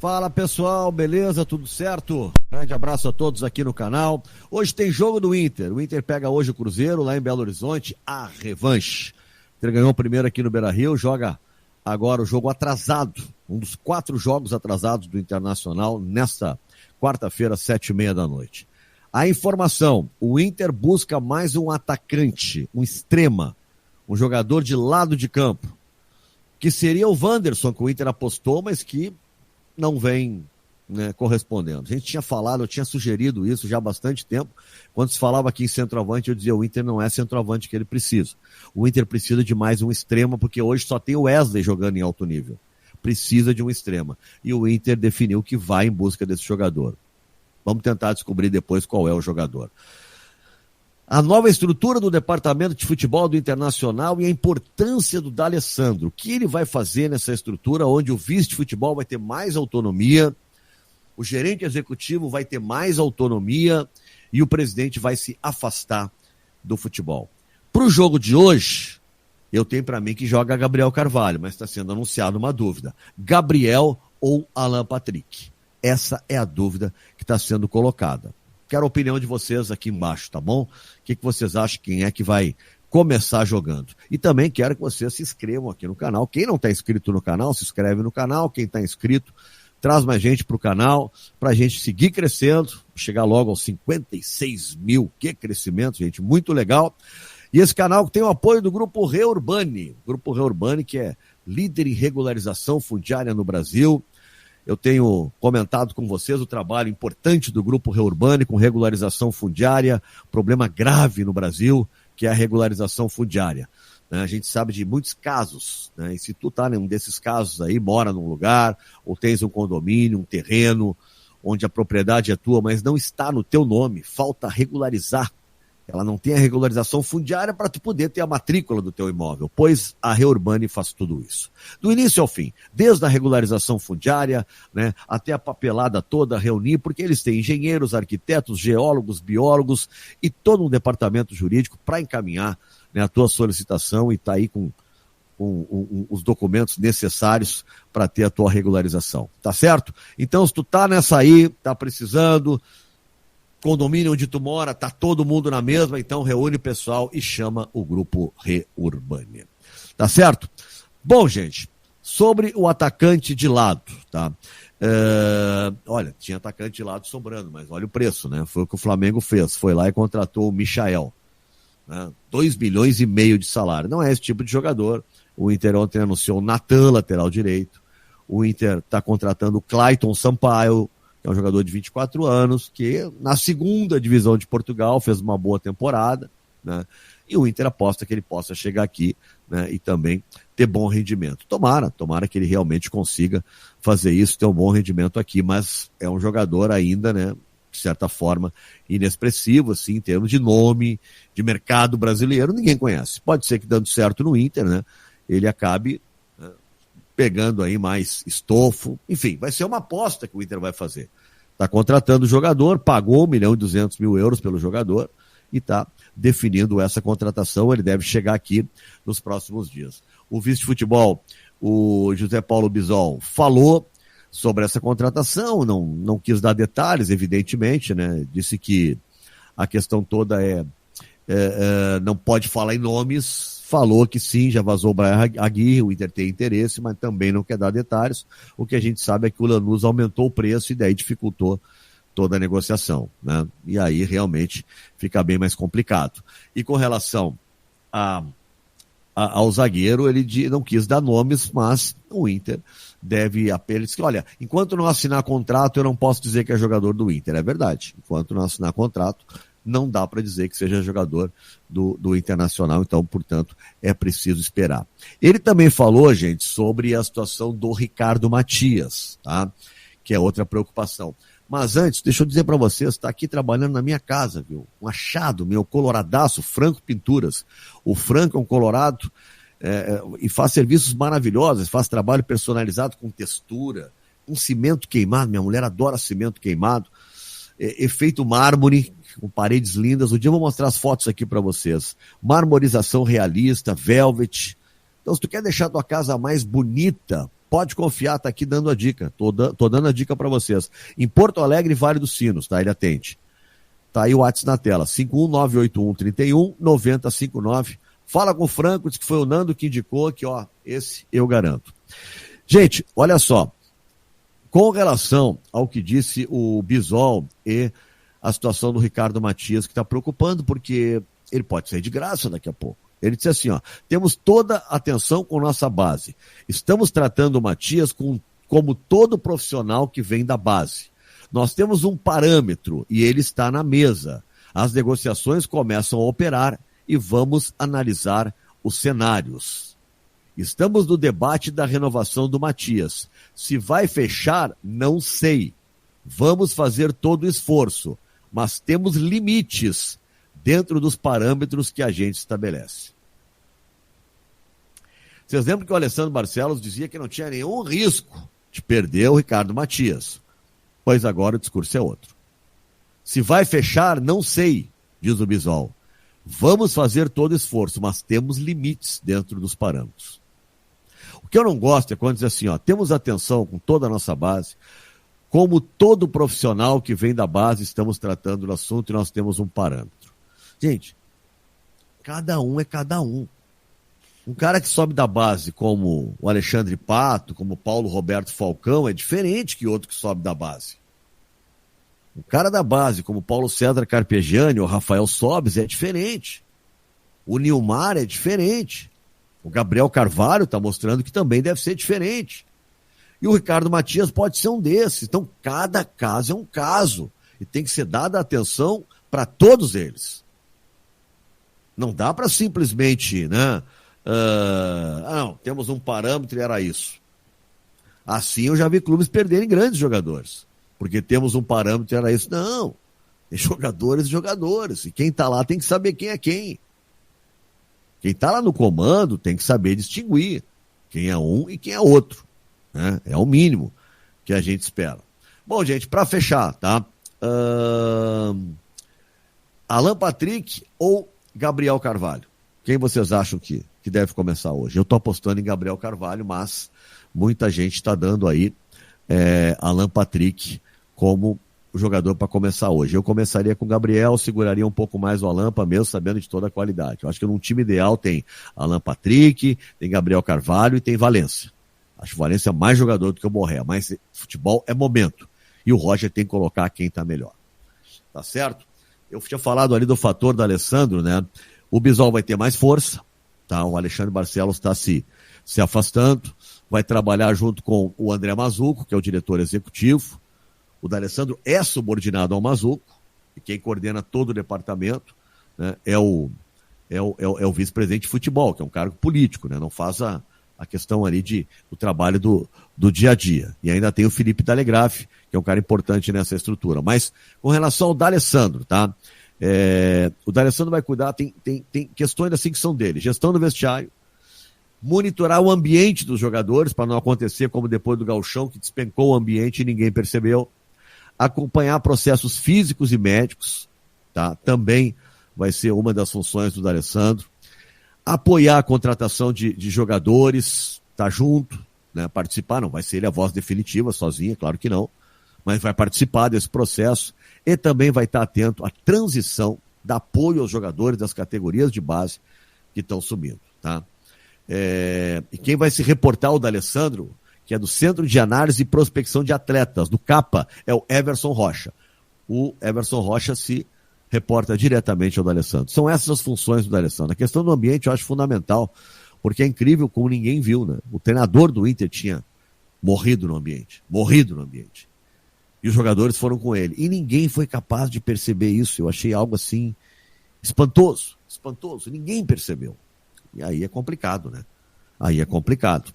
Fala pessoal, beleza? Tudo certo? Grande abraço a todos aqui no canal. Hoje tem jogo do Inter. O Inter pega hoje o Cruzeiro lá em Belo Horizonte, a revanche. O Inter ganhou o primeiro aqui no Beira-Rio, joga agora o jogo atrasado, um dos 4 jogos atrasados do Internacional nesta quarta-feira, 7h30 da noite. A informação: o Inter busca mais um atacante, um extrema, um jogador de lado de campo, que seria o Wanderson, que o Inter apostou, mas que não vem, né, correspondendo. A gente tinha falado, eu tinha sugerido isso já há bastante tempo. Quando se falava aqui em centroavante, eu dizia: o Inter não é centroavante que ele precisa. O Inter precisa de mais um extrema, porque hoje só tem o Wesley jogando em alto nível. Precisa de um extrema. E o Inter definiu que vai em busca desse jogador. Vamos tentar descobrir depois qual é o jogador. A nova estrutura do departamento de futebol do Internacional e a importância do D'Alessandro. O que ele vai fazer nessa estrutura onde o vice de futebol vai ter mais autonomia, o gerente executivo vai ter mais autonomia e o presidente vai se afastar do futebol. Para o jogo de hoje, eu tenho para mim que joga Gabriel Carvalho, mas está sendo anunciada uma dúvida: Gabriel ou Alan Patrick? Essa é a dúvida que está sendo colocada. Quero a opinião de vocês aqui embaixo, tá bom? O que vocês acham, quem é que vai começar jogando? E também quero que vocês se inscrevam aqui no canal. Quem não está inscrito no canal, se inscreve no canal. Quem está inscrito, traz mais gente para o canal, para a gente seguir crescendo, chegar logo aos 56 mil. Que crescimento, gente, muito legal. E esse canal tem o apoio do Grupo Reurbani. O Grupo Reurbani, que é líder em regularização fundiária no Brasil. Eu tenho comentado com vocês o trabalho importante do Grupo Reurbani com regularização fundiária, problema grave no Brasil, que é a regularização fundiária. A gente sabe de muitos casos, né? E se tu tá em um desses casos aí, mora num lugar, ou tens um condomínio, um terreno, onde a propriedade é tua, mas não está no teu nome, falta regularizar. Ela não tem a regularização fundiária para tu poder ter a matrícula do teu imóvel, pois a Reurbani faz tudo isso. Do início ao fim, desde a regularização fundiária, né, até a papelada toda, reunir, porque eles têm engenheiros, arquitetos, geólogos, biólogos e todo um departamento jurídico para encaminhar, né, a tua solicitação e tá aí com os documentos necessários para ter a tua regularização. Tá certo? Então, se tu tá nessa aí, tá precisando, condomínio onde tu mora, tá todo mundo na mesma, então reúne o pessoal e chama o Grupo Reurbani. Tá certo? Bom, gente, sobre o atacante de lado, tá? Olha, tinha atacante de lado sobrando, mas olha o preço, né? Foi o que o Flamengo fez, foi lá e contratou o Michael, né? 2,5 milhões de salário. Não é esse tipo de jogador. O Inter ontem anunciou o Natan, lateral direito. O Inter tá contratando o Clayton Sampaio, que é um jogador de 24 anos, que na segunda divisão de Portugal fez uma boa temporada, né? E o Inter aposta que ele possa chegar aqui, né, e também ter bom rendimento. Tomara que ele realmente consiga fazer isso, ter um bom rendimento aqui, mas é um jogador ainda, né, de certa forma, inexpressivo, assim, em termos de nome, de mercado brasileiro, ninguém conhece. Pode ser que dando certo no Inter, né, ele acabe pegando aí mais estofo, enfim, vai ser uma aposta que o Inter vai fazer. Está contratando o jogador, pagou 1.200.000 euros pelo jogador e está definindo essa contratação, ele deve chegar aqui nos próximos dias. O vice de futebol, o José Paulo Bisol, falou sobre essa contratação, não quis dar detalhes, evidentemente, né? Disse que a questão toda não pode falar em nomes, falou que sim, já vazou o Brian Aguirre, o Inter tem interesse, mas também não quer dar detalhes. O que a gente sabe é que o Lanús aumentou o preço e daí dificultou toda a negociação, né? E aí realmente fica bem mais complicado. E com relação ao zagueiro, ele não quis dar nomes, mas o Inter deve apelar. Ele disse que, olha, enquanto não assinar contrato, eu não posso dizer que é jogador do Inter. É verdade. Enquanto não assinar contrato, não dá para dizer que seja jogador do Internacional. Então, portanto, é preciso esperar. Ele também falou, gente, sobre a situação do Ricardo Matias, tá? Que é outra preocupação. Mas antes, deixa eu dizer para vocês, está aqui trabalhando na minha casa, viu? Um achado meu, coloradaço, Franco Pinturas. O Franco é um colorado e faz serviços maravilhosos, faz trabalho personalizado com textura, com cimento queimado. Minha mulher adora cimento queimado. Efeito mármore, com paredes lindas. Um dia eu vou mostrar as fotos aqui para vocês. Marmorização realista, velvet. Então, se tu quer deixar a tua casa mais bonita, pode confiar, tá aqui dando a dica. Tô dando a dica para vocês. Em Porto Alegre, Vale dos Sinos, tá? Ele atende. Tá aí o WhatsApp na tela, 51981319059. Fala com o Franco, diz que foi o Nando que indicou, que ó, esse eu garanto. Gente, olha só. Com relação ao que disse o Bisol e a situação do Ricardo Matias, que está preocupando, porque ele pode sair de graça daqui a pouco. Ele disse assim, ó, temos toda a atenção com nossa base. Estamos tratando o Matias como todo profissional que vem da base. Nós temos um parâmetro e ele está na mesa. As negociações começam a operar e vamos analisar os cenários. Estamos no debate da renovação do Matias. Se vai fechar, não sei. Vamos fazer todo o esforço, mas temos limites dentro dos parâmetros que a gente estabelece. Vocês lembram que o Alessandro Barcelos dizia que não tinha nenhum risco de perder o Ricardo Matias? Pois agora o discurso é outro. Se vai fechar, não sei, diz o Bisol. Vamos fazer todo esforço, mas temos limites dentro dos parâmetros. O que eu não gosto é quando diz assim, ó, temos atenção com toda a nossa base, como todo profissional que vem da base, estamos tratando do assunto e nós temos um parâmetro. Gente, cada um é cada um. Um cara que sobe da base como o Alexandre Pato, como o Paulo Roberto Falcão, é diferente que outro que sobe da base. O cara da base, como o Paulo César Carpegiani ou Rafael Sobes, é diferente. O Nilmar é diferente. O Gabriel Carvalho está mostrando que também deve ser diferente. E o Ricardo Matias pode ser um desses. Então, cada caso é um caso. E tem que ser dada atenção para todos eles. Não dá para simplesmente, né? Não, temos um parâmetro e era isso. Assim eu já vi clubes perderem grandes jogadores. Porque temos um parâmetro e era isso. Não, tem jogadores e jogadores. E quem está lá tem que saber quem é quem. Quem está lá no comando tem que saber distinguir quem é um e quem é outro. Né? É o mínimo que a gente espera. Bom, gente, para fechar, tá? Alan Patrick ou Gabriel Carvalho? Quem vocês acham que deve começar hoje? Eu estou apostando em Gabriel Carvalho, mas muita gente está dando aí Alan Patrick como o jogador para começar hoje. Eu começaria com o Gabriel, seguraria um pouco mais o Alan, mesmo sabendo de toda a qualidade. Eu acho que num time ideal tem Alan Patrick, tem Gabriel Carvalho e tem Valência. Acho que o Valência é mais jogador do que o Borré, mas futebol é momento. E o Roger tem que colocar quem está melhor. Tá certo? Eu tinha falado ali do fator do Alessandro, né? O Bisol vai ter mais força, tá? O Alexandre Barcelos está se afastando, vai trabalhar junto com o André Mazuco, que é o diretor executivo. O D'Alessandro é subordinado ao Mazuco, e quem coordena todo o departamento, né, é o vice-presidente de futebol, que é um cargo político, né? Não faz a questão ali do trabalho do dia a dia. E ainda tem o Felipe Telegraf, que é um cara importante nessa estrutura. Mas com relação ao D'Alessandro, tá? O D'Alessandro vai cuidar, tem questões assim que são dele, gestão do vestiário, monitorar o ambiente dos jogadores para não acontecer como depois do Gauchão, que despencou o ambiente e ninguém percebeu, acompanhar processos físicos e médicos, tá? Também vai ser uma das funções do D'Alessandro, apoiar a contratação de jogadores, tá junto, né? Participar, não vai ser ele a voz definitiva sozinha, claro que não, mas vai participar desse processo e também vai estar atento à transição da apoio aos jogadores das categorias de base que estão subindo, tá? E quem vai se reportar ao D'Alessandro, que é do Centro de Análise e Prospecção de Atletas, do CAPA, é o Everson Rocha. O Everson Rocha se reporta diretamente ao D'Alessandro. São essas as funções do D'Alessandro. A questão do ambiente eu acho fundamental, porque é incrível como ninguém viu, né? O treinador do Inter tinha morrido no ambiente. E os jogadores foram com ele. E ninguém foi capaz de perceber isso. Eu achei algo assim espantoso. Ninguém percebeu. E aí é complicado, né?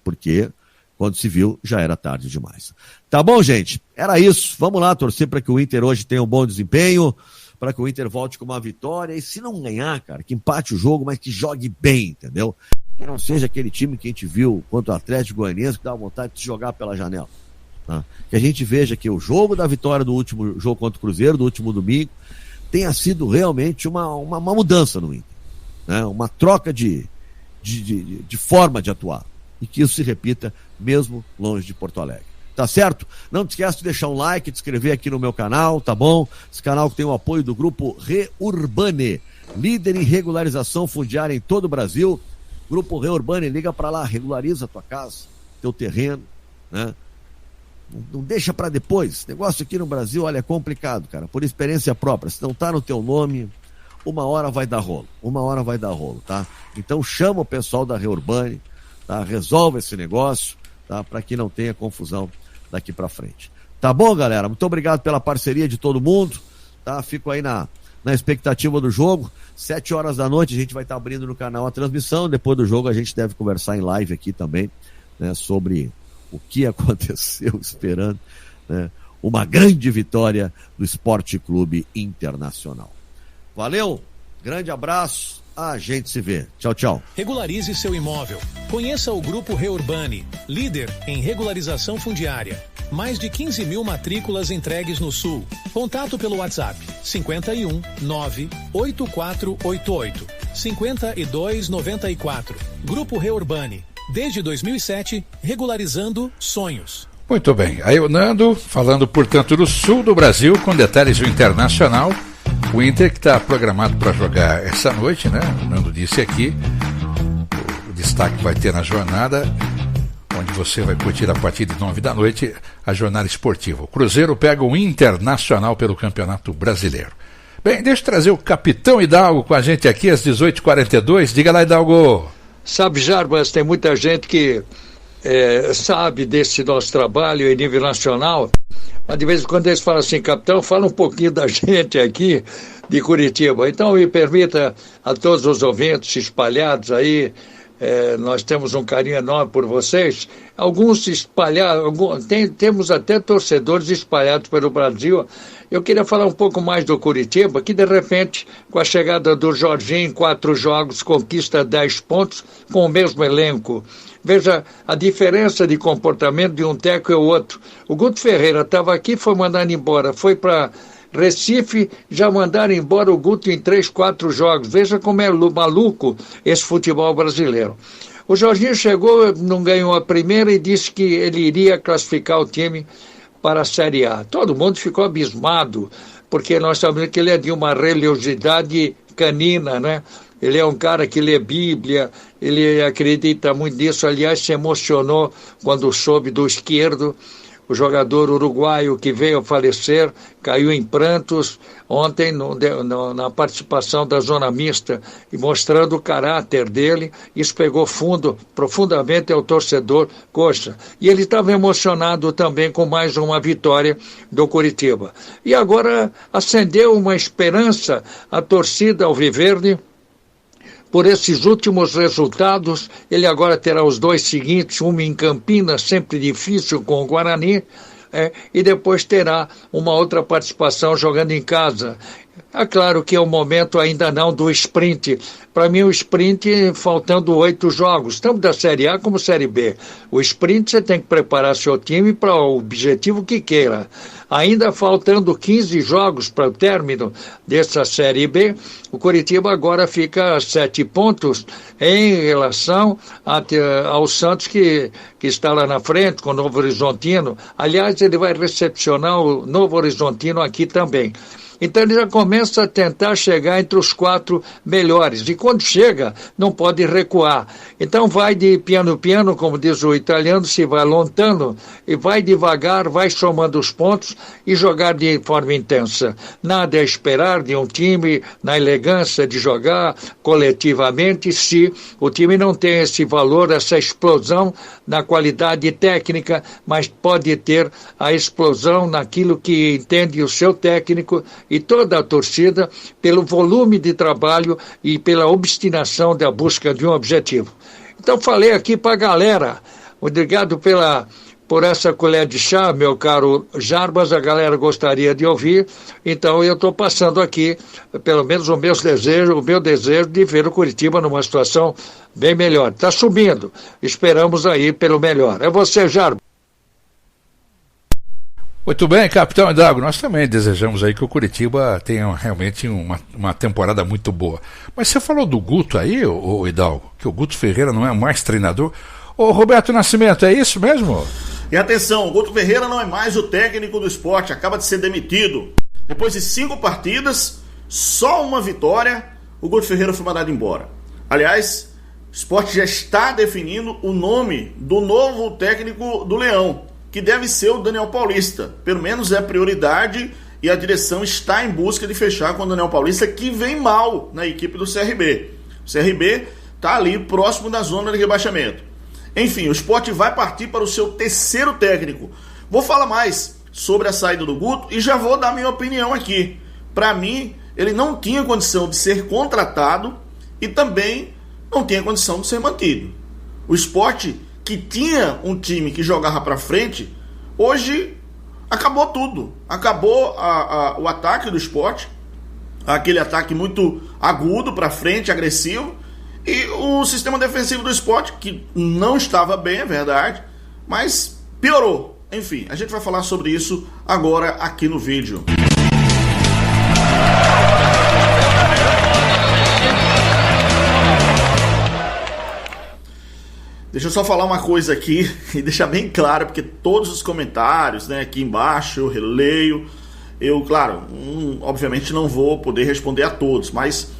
Porque quando se viu, já era tarde demais. Tá bom, gente? Era isso. Vamos lá torcer para que o Inter hoje tenha um bom desempenho, para que o Inter volte com uma vitória. E se não ganhar, cara, que empate o jogo, mas que jogue bem, entendeu? Que não seja aquele time que a gente viu contra o Atlético Goianiense que dá vontade de se jogar pela janela. Tá? Que a gente veja que o jogo da vitória do último jogo contra o Cruzeiro, do último domingo, tenha sido realmente uma mudança no Inter, né? Uma troca de forma de atuar, e que isso se repita mesmo longe de Porto Alegre. Tá certo? Não te esquece de deixar um like, de inscrever aqui no meu canal, tá bom? Esse canal que tem o apoio do grupo Reurbane, líder em regularização fundiária em todo o Brasil. Grupo Reurbane, liga para lá, regulariza a tua casa, teu terreno, né? Não deixa para depois. Esse negócio aqui no Brasil, olha, é complicado, cara, por experiência própria. Se não tá no teu nome, uma hora vai dar rolo, tá? Então chama o pessoal da Reurbane, tá? Resolve esse negócio, tá? Para que não tenha confusão daqui para frente. Tá bom, galera? Muito obrigado pela parceria de todo mundo, tá? Fico aí na expectativa do jogo. 7h da noite a gente vai estar abrindo no canal a transmissão. Depois do jogo a gente deve conversar em live aqui também, né? Sobre o que aconteceu, esperando, né? Uma grande vitória do Sport Clube Internacional. Valeu, grande abraço, a gente se vê. Tchau, tchau. Regularize seu imóvel. Conheça o Grupo Reurbane, líder em regularização fundiária. Mais de 15 mil matrículas entregues no Sul. Contato pelo WhatsApp 51 98488 5294. Grupo Reurbane, desde 2007, regularizando sonhos. Muito bem, aí o Nando falando, portanto, do sul do Brasil, com detalhes do Internacional. O Inter que está programado para jogar essa noite, né? O Nando disse aqui, o destaque vai ter na jornada, onde você vai curtir a partir de 9 da noite a jornada esportiva. O Cruzeiro pega o Internacional pelo Campeonato Brasileiro. Bem, deixa eu trazer o Capitão Hidalgo com a gente aqui às 18h42. Diga lá, Hidalgo. Sabe, Jarbas, tem muita gente que sabe desse nosso trabalho em nível nacional, mas de vez em quando eles falam assim: capitão, fala um pouquinho da gente aqui de Curitiba. Então me permita a todos os ouvintes espalhados aí, nós temos um carinho enorme por vocês, alguns espalhados, temos até torcedores espalhados pelo Brasil. Eu queria falar um pouco mais do Curitiba, que de repente, com a chegada do Jorginho, em 4 jogos, conquista 10 pontos com o mesmo elenco. Veja a diferença de comportamento de um técnico e o outro. O Guto Ferreira estava aqui, foi mandado embora, foi para Recife, já mandaram embora o Guto em 3, 4 jogos. Veja como é maluco esse futebol brasileiro. O Jorginho chegou, não ganhou a primeira e disse que ele iria classificar o time para a Série A. Todo mundo ficou abismado, porque nós sabemos que ele é de uma religiosidade canina, né? Ele é um cara que lê Bíblia, ele acredita muito nisso. Aliás, se emocionou quando soube do Esquerdo, o jogador uruguaio que veio a falecer, caiu em prantos ontem na participação da zona mista, e mostrando o caráter dele. Isso pegou profundamente ao torcedor coxa. E ele estava emocionado também com mais uma vitória do Curitiba. E agora acendeu uma esperança a torcida alviverde. Por esses últimos resultados, ele agora terá os 2 seguintes, um em Campinas, sempre difícil com o Guarani, e depois terá uma outra participação jogando em casa. É claro que é o momento ainda não do sprint. Para mim, o sprint, faltando 8 jogos, tanto da Série A como Série B. O sprint, você tem que preparar seu time para o objetivo que queira. Ainda faltando 15 jogos para o término dessa Série B, o Coritiba agora fica a 7 pontos em relação ao Santos, que está lá na frente, com o Novo Horizontino. Aliás, ele vai recepcionar o Novo Horizontino aqui também. Então ele já começa a tentar chegar entre os 4 melhores. E quando chega, não pode recuar. Então vai de piano piano, como diz o italiano, se vai lontano, e vai devagar, vai somando os pontos e jogar de forma intensa. Nada é esperar de um time na elegância de jogar coletivamente se o time não tem esse valor, essa explosão na qualidade técnica, mas pode ter a explosão naquilo que entende o seu técnico e toda a torcida pelo volume de trabalho e pela obstinação da busca de um objetivo. Então falei aqui para a galera, obrigado por essa colher de chá, meu caro Jarbas, a galera gostaria de ouvir, então eu estou passando aqui, pelo menos o meu desejo de ver o Coritiba numa situação bem melhor. Está subindo, esperamos aí pelo melhor. É você, Jarbas. Muito bem, capitão Hidalgo, nós também desejamos aí que o Coritiba tenha realmente uma temporada muito boa. Mas você falou do Guto aí, ô Hidalgo, que o Guto Ferreira não é mais treinador. Ô Roberto Nascimento, é isso mesmo? E atenção, o Guto Ferreira não é mais o técnico do Sport, acaba de ser demitido. Depois de 5 partidas, só uma vitória, o Guto Ferreira foi mandado embora. Aliás, o Sport já está definindo o nome do novo técnico do Leão, que deve ser o Daniel Paulista. Pelo menos é a prioridade e a direção está em busca de fechar com o Daniel Paulista, que vem mal na equipe do CRB. O CRB está ali próximo da zona de rebaixamento. Enfim, o Sport vai partir para o seu 3º técnico. Vou falar mais sobre a saída do Guto e já vou dar minha opinião aqui. Para mim, ele não tinha condição de ser contratado e também não tinha condição de ser mantido. O Sport, que tinha um time que jogava para frente, hoje acabou tudo. Acabou o ataque do Sport, aquele ataque muito agudo para frente, agressivo, e o sistema defensivo do Sport, que não estava bem, é verdade, mas piorou. Enfim, a gente vai falar sobre isso agora aqui no vídeo. Deixa eu só falar uma coisa aqui e deixar bem claro, porque todos os comentários, né, aqui embaixo eu releio. Eu, claro, obviamente não vou poder responder a todos, mas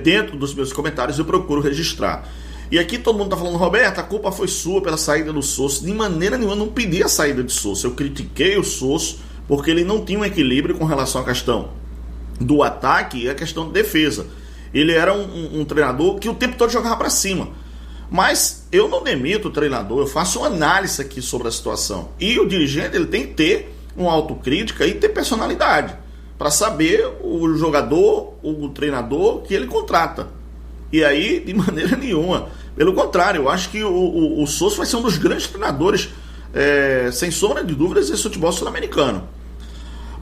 dentro dos meus comentários eu procuro registrar. E aqui todo mundo está falando, Roberto, a culpa foi sua pela saída do Sosso. De maneira nenhuma, eu não pedi a saída de Sosso. Eu critiquei o Sosso porque ele não tinha um equilíbrio com relação à questão do ataque e a questão de defesa. Ele era um treinador que o tempo todo jogava para cima. Mas eu não demito o treinador, eu faço uma análise aqui sobre a situação. E o dirigente, ele tem que ter uma autocrítica e ter personalidade para saber o jogador, o treinador que ele contrata. E aí, de maneira nenhuma. Pelo contrário, eu acho que o Sosso vai ser um dos grandes treinadores, sem sombra de dúvidas, desse futebol sul-americano.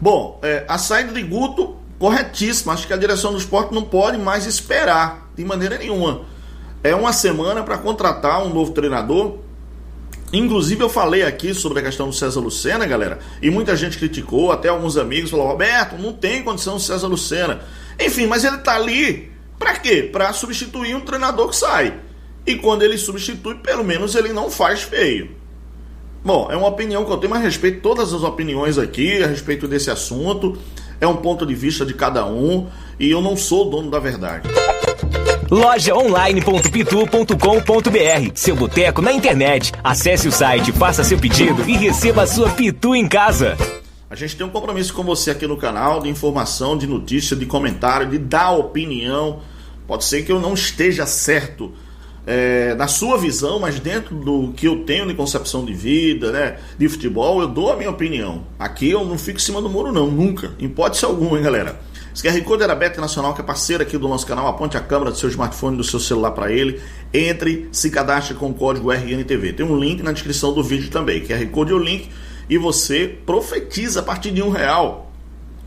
Bom, a saída de Guto, corretíssima. Acho que a direção do Sport não pode mais esperar, de maneira nenhuma. É uma semana para contratar um novo treinador. Inclusive eu falei aqui sobre a questão do César Lucena, galera, e muita gente criticou, até alguns amigos falaram, Roberto, não tem condição do César Lucena. Enfim, mas ele tá ali para quê? Para substituir um treinador que sai. E quando ele substitui, pelo menos ele não faz feio. Bom, é uma opinião que eu tenho, mas respeito todas as opiniões aqui a respeito desse assunto. É um ponto de vista de cada um e eu não sou o dono da verdade. Lojaonline.pitu.com.br, seu boteco na internet. Acesse o site, faça seu pedido e receba a sua Pitu em casa. A gente tem um compromisso com você aqui no canal de informação, de notícia, de comentário, de dar opinião. Pode ser que eu não esteja certo na sua visão, mas dentro do que eu tenho de concepção de vida, né, de futebol, eu dou a minha opinião. Aqui eu não fico em cima do muro não, nunca, em hipótese alguma, hein, galera. Esse QR Code era Bet Nacional, que é parceiro aqui do nosso canal. Aponte a câmera do seu smartphone, do seu celular para ele. Entre, se cadastre com o código RNTV. Tem um link na descrição do vídeo também. QR Code é o link. e você profetiza a partir de R$1.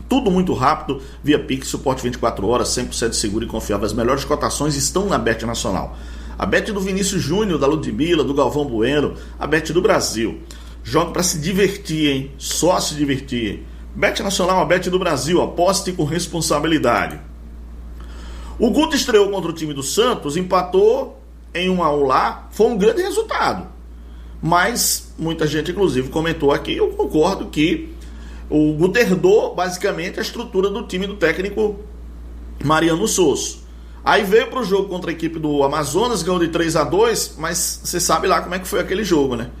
Tudo muito rápido, via Pix, suporte 24 horas, 100% seguro e confiável. As melhores cotações estão na Bet Nacional. A Bet do Vinícius Júnior, da Ludmilla, do Galvão Bueno, a Bet do Brasil. Joga para se divertir, hein? Só se divertir. Bet Nacional, a Bet do Brasil. Aposte com responsabilidade. O Guto estreou contra o time do Santos, empatou em 1-1 lá. Foi um grande resultado. Mas muita gente, inclusive, comentou aqui, eu concordo que o Guto herdou basicamente a estrutura do time do técnico Mariano Sosso. Aí veio para o jogo contra a equipe do Amazonas, ganhou de 3-2, mas você sabe lá como é que foi aquele jogo, né?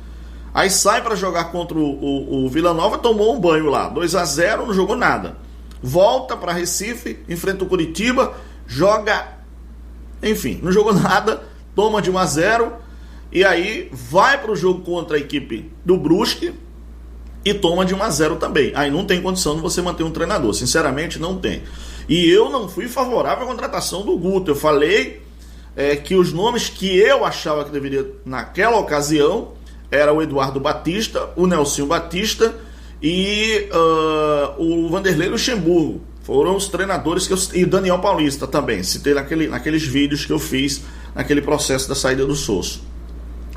Aí sai para jogar contra o Vila Nova, tomou um banho lá, 2-0, não jogou nada. Volta para Recife, enfrenta o Curitiba, joga, enfim, não jogou nada, toma de 1-0, e aí vai para o jogo contra a equipe do Brusque, e toma de 1-0 também. Aí não tem condição de você manter um treinador. Sinceramente, não tem. E eu não fui favorável à contratação do Guto. Eu falei que os nomes que eu achava que deveria, naquela ocasião, era o Eduardo Batista, o Nelsinho Batista e o Vanderlei Luxemburgo. Foram os treinadores que eu... E o Daniel Paulista também. Citei naqueles vídeos que eu fiz, naquele processo da saída do Sosso.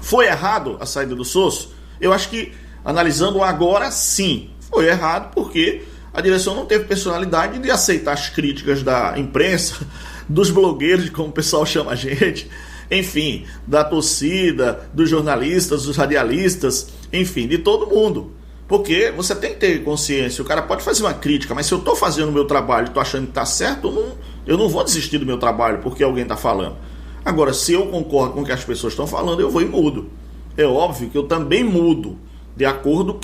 Foi errado a saída do Sosso? Eu acho que, analisando agora, sim, foi errado, porque a direção não teve personalidade de aceitar as críticas da imprensa, dos blogueiros, como o pessoal chama a gente, enfim, da torcida, dos jornalistas, dos radialistas, enfim, de todo mundo. Porque você tem que ter consciência, o cara pode fazer uma crítica, mas se eu estou fazendo o meu trabalho e estou achando que está certo, eu não vou desistir do meu trabalho porque alguém está falando. Agora, se eu concordo com o que as pessoas estão falando, eu vou e mudo. É óbvio que eu também mudo, de acordo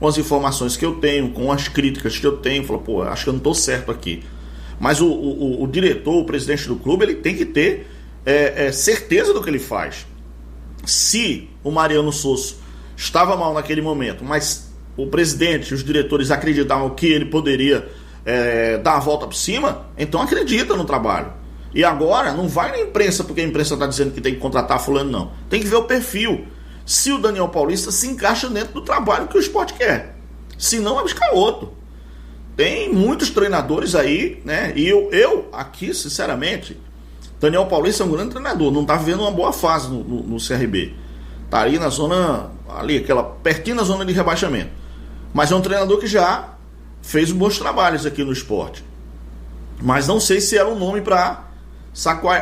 com as informações que eu tenho, com as críticas que eu tenho. Falo, pô, acho que eu não estou certo aqui. Mas o diretor, o presidente do clube, ele tem que ter certeza do que ele faz. Se o Mariano Sosso estava mal naquele momento, mas o presidente e os diretores acreditavam que ele poderia dar a volta por cima, então acredita no trabalho. E agora não vai na imprensa porque a imprensa está dizendo que tem que contratar fulano, não. Tem que ver o perfil. Se o Daniel Paulista se encaixa dentro do trabalho que o Sport quer. Se não, vai buscar outro. Tem muitos treinadores aí, né? E eu aqui, sinceramente, Daniel Paulista é um grande treinador. Não está vivendo uma boa fase no CRB. Está ali na zona, pertinho da zona de rebaixamento. Mas é um treinador que já fez bons trabalhos aqui no Sport. Mas não sei se era um nome para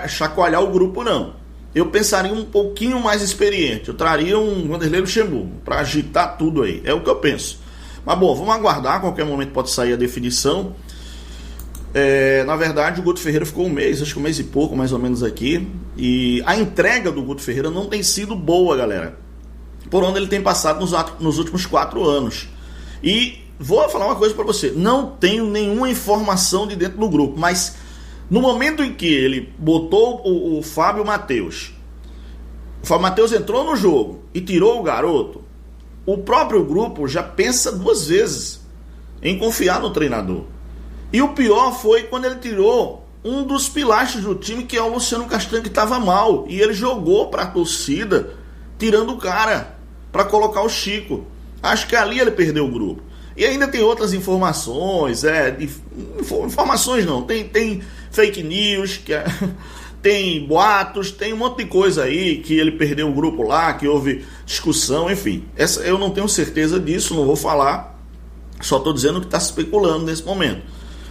chacoalhar o grupo, não. Eu pensaria um pouquinho mais experiente. Eu traria um Vanderlei Luxemburgo para agitar tudo aí. É o que eu penso. Mas bom, vamos aguardar. A qualquer momento pode sair a definição. Na verdade, o Guto Ferreira ficou um mês, acho que um mês e pouco mais ou menos aqui. E a entrega do Guto Ferreira não tem sido boa, galera. Por onde ele tem passado nos últimos 4 anos. E vou falar uma coisa para você. Não tenho nenhuma informação de dentro do grupo, mas no momento em que ele botou o Fábio Matheus, o Fábio Matheus entrou no jogo e tirou o garoto, o próprio grupo já pensa 2 vezes em confiar no treinador. E o pior foi quando ele tirou um dos pilastros do time, que é o Luciano Castanho, que estava mal. E ele jogou para a torcida, tirando o cara, para colocar o Chico. Acho que ali ele perdeu o grupo. E ainda tem outras informações, informações não, tem fake news, tem boatos, tem um monte de coisa aí, que ele perdeu o grupo lá, que houve discussão, enfim. Eu não tenho certeza disso, não vou falar, só estou dizendo que está se especulando nesse momento.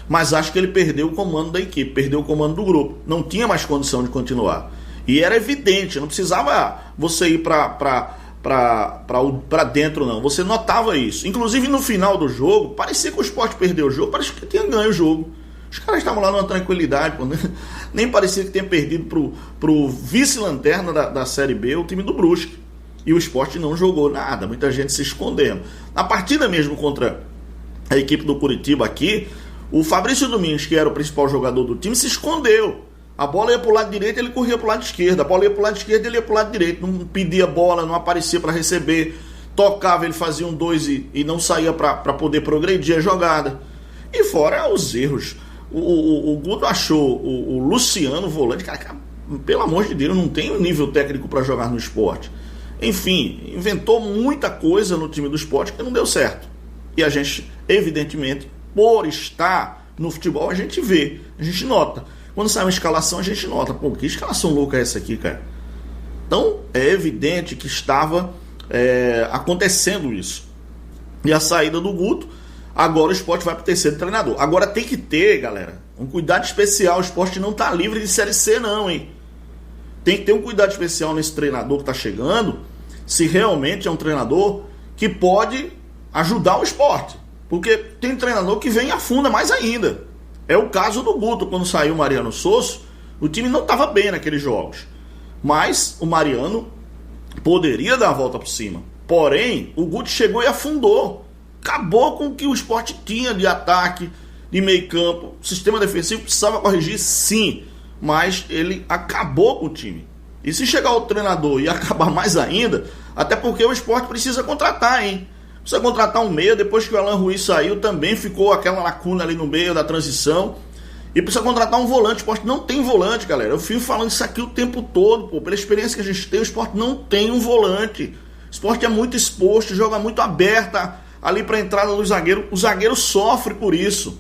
Mas acho que ele perdeu o comando da equipe, perdeu o comando do grupo, não tinha mais condição de continuar. E era evidente, não precisava você ir para dentro, não. Você notava isso. Inclusive no final do jogo, parecia que o Sport perdeu o jogo, parecia que tinha ganho o jogo. Os caras estavam lá numa tranquilidade, pô, nem parecia que tinha perdido pro vice-lanterna da Série B, o time do Brusque. E o Sport não jogou nada, muita gente se escondendo. Na partida mesmo contra a equipe do Curitiba aqui, o Fabrício Domingos, que era o principal jogador do time, se escondeu. A bola ia para o lado direito, ele corria para o lado esquerdo. A bola ia para o lado esquerdo, ele ia para o lado direito. Não pedia bola, não aparecia para receber. Tocava, ele fazia um 2 e não saía para poder progredir a jogada. E fora os erros. O Guto achou o Luciano volante. Cara, pelo amor de Deus, não tem um nível técnico para jogar no Sport. Enfim, inventou muita coisa no time do Sport que não deu certo. E a gente, evidentemente, por estar no futebol, a gente vê, a gente nota. Quando sai uma escalação, a gente nota. Pô, que escalação louca é essa aqui, cara? Então, é evidente que estava acontecendo isso. E a saída do Guto, agora o Sport vai para o terceiro treinador. Agora tem que ter, galera, um cuidado especial. O Sport não está livre de Série C não, hein? Tem que ter um cuidado especial nesse treinador que está chegando, se realmente é um treinador que pode ajudar o Sport. Porque tem treinador que vem e afunda mais ainda. É o caso do Guto. Quando saiu o Mariano Sosso, o time não estava bem naqueles jogos. Mas o Mariano poderia dar a volta por cima. Porém, o Guto chegou e afundou. Acabou com o que o Sport tinha de ataque, de meio campo. O sistema defensivo precisava corrigir, sim. Mas ele acabou com o time. E se chegar o treinador e acabar mais ainda, até porque o Sport precisa contratar, hein? Precisa contratar um meia. Depois que o Alan Ruiz saiu, também ficou aquela lacuna ali no meio da transição. E precisa contratar um volante. O Sport não tem volante, galera. Eu fico falando isso aqui o tempo todo, pô. Pela experiência que a gente tem, o Sport não tem um volante. O Sport é muito exposto, joga muito aberta ali para a entrada do zagueiro. O zagueiro sofre por isso.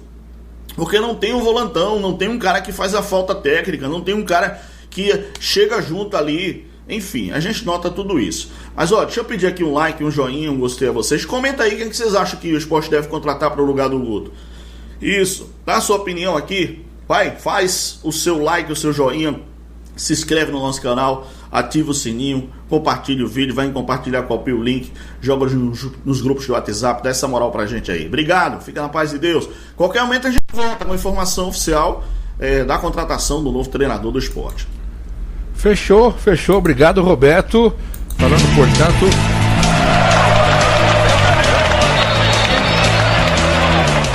Porque não tem um volantão, não tem um cara que faz a falta técnica, não tem um cara que chega junto ali. Enfim, a gente nota tudo isso. Mas ó, deixa eu pedir aqui um like, um joinha, um gostei a vocês. Comenta aí quem que vocês acham que o Sport deve contratar para o lugar do Guto. Isso, dá a sua opinião aqui. Vai, faz o seu like, o seu joinha, se inscreve no nosso canal, ativa o sininho, compartilha o vídeo, vai compartilhar, copia o link, joga nos grupos de WhatsApp, dá essa moral pra gente aí. Obrigado, fica na paz de Deus. Qualquer momento a gente volta com a informação oficial da contratação do novo treinador do Sport. Fechou, obrigado, Roberto. Falando, portanto,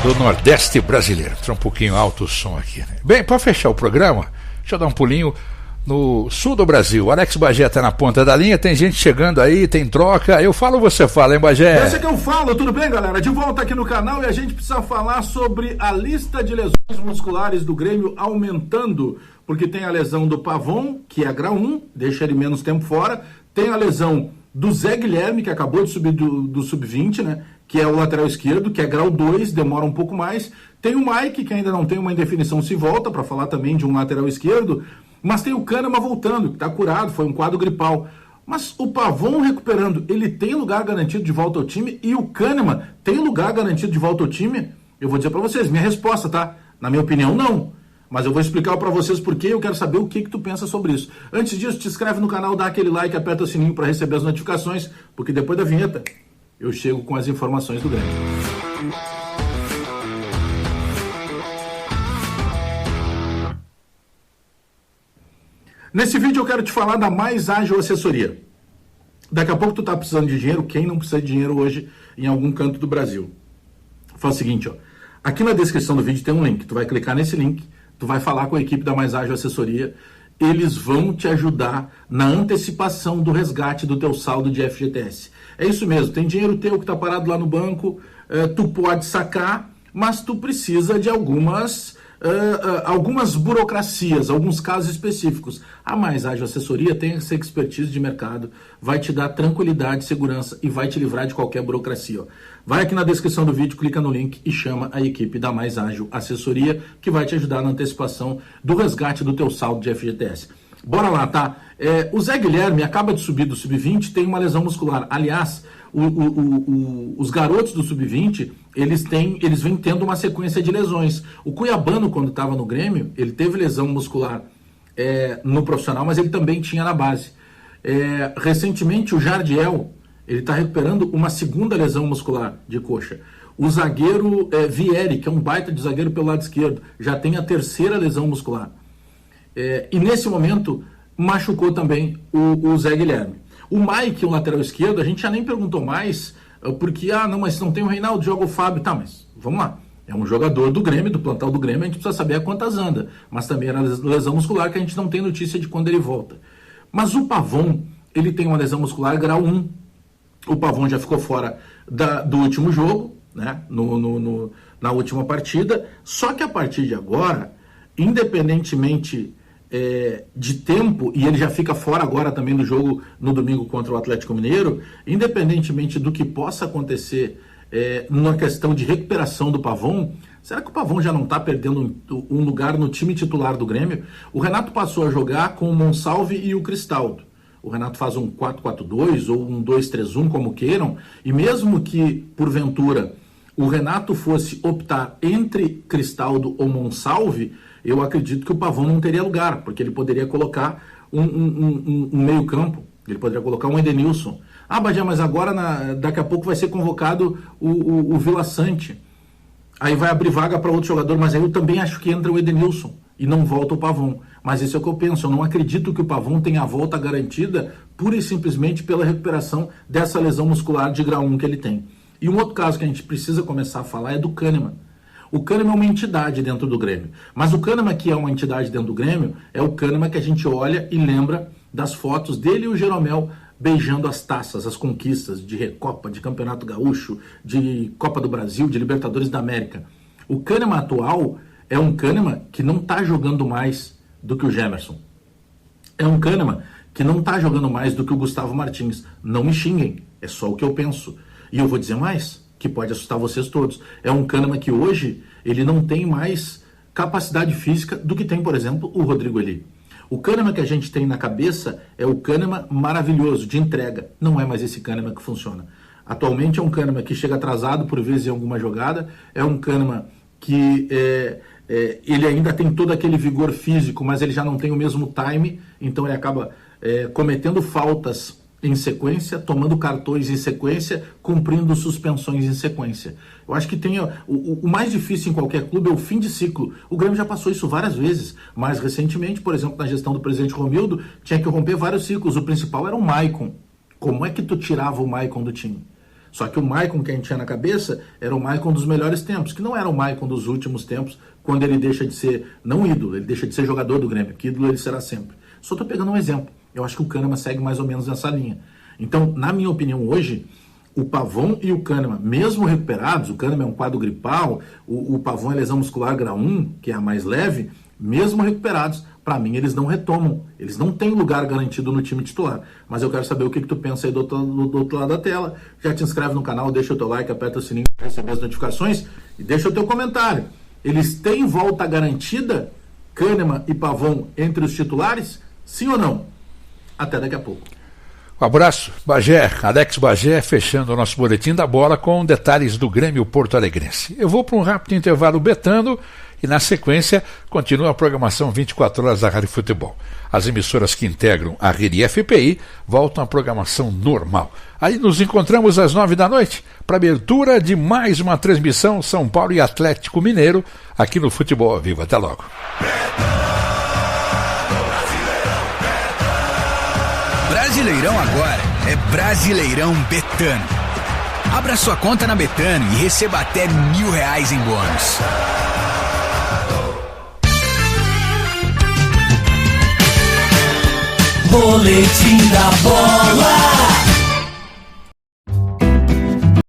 do Nordeste brasileiro. Está um pouquinho alto o som aqui, né? Bem, para fechar o programa, deixa eu dar um pulinho no sul do Brasil. Alex Bagé está na ponta da linha, tem gente chegando aí, tem troca. Eu falo, você fala, hein, Bagé? Esse é que eu falo, tudo bem, galera? De volta aqui no canal e a gente precisa falar sobre a lista de lesões musculares do Grêmio aumentando, porque tem a lesão do Pavon, que é grau 1, deixa ele menos tempo fora, tem a lesão do Zé Guilherme, que acabou de subir do sub-20, né? Que é o lateral esquerdo, que é grau 2, demora um pouco mais. Tem o Mike, que ainda não tem uma indefinição se volta, para falar também de um lateral esquerdo. Mas tem o Kahneman voltando, que está curado, foi um quadro gripal. Mas o Pavon recuperando, ele tem lugar garantido de volta ao time? E o Kahneman tem lugar garantido de volta ao time? Eu vou dizer para vocês, minha resposta, tá? Na minha opinião, não. Mas eu vou explicar para vocês por quê, eu quero saber o que tu pensa sobre isso. Antes disso, te inscreve no canal, dá aquele like, aperta o sininho para receber as notificações, porque depois da vinheta eu chego com as informações do Grêmio. Nesse vídeo eu quero te falar da Mais Ágil Assessoria. Daqui a pouco tu tá precisando de dinheiro, quem não precisa de dinheiro hoje em algum canto do Brasil? Faz o seguinte, ó. Aqui na descrição do vídeo tem um link, tu vai clicar nesse link, tu vai falar com a equipe da Mais Ágil Assessoria, eles vão te ajudar na antecipação do resgate do teu saldo de FGTS. É isso mesmo, tem dinheiro teu que está parado lá no banco, tu pode sacar, mas tu precisa de algumas burocracias, alguns casos específicos. A Mais Ágil Assessoria tem essa expertise de mercado, vai te dar tranquilidade, segurança e vai te livrar de qualquer burocracia. Ó. Vai aqui na descrição do vídeo, clica no link e chama a equipe da Mais Ágil Assessoria, que vai te ajudar na antecipação do resgate do teu saldo de FGTS. Bora lá, tá? O Zé Guilherme acaba de subir do Sub-20, tem uma lesão muscular. Aliás, os garotos do Sub-20, eles vêm tendo uma sequência de lesões. O Cuiabano, quando estava no Grêmio, ele teve lesão muscular no profissional, mas ele também tinha na base. Recentemente, o Jardiel, ele está recuperando uma segunda lesão muscular de coxa. O zagueiro Vieri, que é um baita de zagueiro pelo lado esquerdo, já tem a terceira lesão muscular. E nesse momento, machucou também o Zé Guilherme. O Mike, o lateral esquerdo, a gente já nem perguntou mais, porque, mas não tem o Reinaldo, joga o Fábio. Tá, mas vamos lá. É um jogador do Grêmio, do plantel do Grêmio, a gente precisa saber a quantas anda. Mas também era lesão muscular que a gente não tem notícia de quando ele volta. Mas o Pavon, ele tem uma lesão muscular grau 1. O Pavon já ficou fora do último jogo, né, na última partida. Só que a partir de agora, independentemente de tempo, e ele já fica fora agora também do jogo no domingo contra o Atlético Mineiro, independentemente do que possa acontecer numa questão de recuperação do Pavon, será que o Pavon já não está perdendo um lugar no time titular do Grêmio? O Renato passou a jogar com o Monsalve e o Cristaldo. O Renato faz um 4-4-2 ou um 2-3-1, como queiram, e mesmo que, porventura, o Renato fosse optar entre Cristaldo ou Monsalve, eu acredito que o Pavon não teria lugar, porque ele poderia colocar um meio campo, ele poderia colocar um Edenilson. Bagé, mas agora, daqui a pouco vai ser convocado o Vila Sante. Aí vai abrir vaga para outro jogador, mas aí eu também acho que entra o Edenilson e não volta o Pavon. Mas isso é o que eu penso, eu não acredito que o Pavon tenha a volta garantida pura e simplesmente pela recuperação dessa lesão muscular de grau 1 que ele tem. E um outro caso que a gente precisa começar a falar é do Kahneman. O Kahneman é uma entidade dentro do Grêmio, mas o Kahneman que é uma entidade dentro do Grêmio é o Kahneman que a gente olha e lembra das fotos dele e o Jeromel beijando as taças, as conquistas de Recopa, de Campeonato Gaúcho, de Copa do Brasil, de Libertadores da América. O Kahneman atual é um Kahneman que não está jogando mais do que o Gemerson. É um Kahneman que não está jogando mais do que o Gustavo Martins. Não me xinguem, é só o que eu penso. E eu vou dizer mais, que pode assustar vocês todos. É um Kahneman que hoje ele não tem mais capacidade física do que tem, por exemplo, o Rodrigo Eli. O Kahneman que a gente tem na cabeça é o Kahneman maravilhoso, de entrega. Não é mais esse Kahneman que funciona. Atualmente é um Kahneman que chega atrasado por vezes em alguma jogada, é um Kahneman que ele ainda tem todo aquele vigor físico, mas ele já não tem o mesmo time, então ele acaba cometendo faltas em sequência, tomando cartões em sequência, cumprindo suspensões em sequência. Eu acho que tem o mais difícil em qualquer clube é o fim de ciclo. O Grêmio já passou isso várias vezes. Mais recentemente, por exemplo, na gestão do presidente Romildo, tinha que romper vários ciclos. O principal era o Maicon. Como é que tu tirava o Maicon do time? Só que o Maicon que a gente tinha na cabeça era o Maicon dos melhores tempos, que não era o Maicon dos últimos tempos, quando ele deixa de ser, não ídolo, ele deixa de ser jogador do Grêmio, que ídolo ele será sempre. Só estou pegando um exemplo. Eu acho que o Kahneman segue mais ou menos nessa linha. Então, na minha opinião, hoje, o Pavon e o Kahneman, mesmo recuperados, o Kahneman é um quadro gripal, o Pavon é lesão muscular grau 1, que é a mais leve, mesmo recuperados, para mim, eles não retomam. Eles não têm lugar garantido no time titular. Mas eu quero saber o que tu pensa aí do outro lado da tela. Já te inscreve no canal, deixa o teu like, aperta o sininho para receber as notificações e deixa o teu comentário. Eles têm volta garantida, Kahneman e Pavon, entre os titulares? Sim ou não? Até daqui a pouco. Um abraço, Bagé, Alex Bagé, fechando o nosso boletim da bola com detalhes do Grêmio Porto Alegrense. Eu vou para um rápido intervalo betando e na sequência continua a programação 24 horas da Rádio Futebol. As emissoras que integram a rede FPI voltam à programação normal. Aí nos encontramos às 9 da noite para abertura de mais uma transmissão São Paulo e Atlético Mineiro aqui no Futebol ao Vivo. Até logo. Brasileirão agora é Brasileirão Betano. Abra sua conta na Betano e receba até R$1.000 em bônus. Boletim da Bola.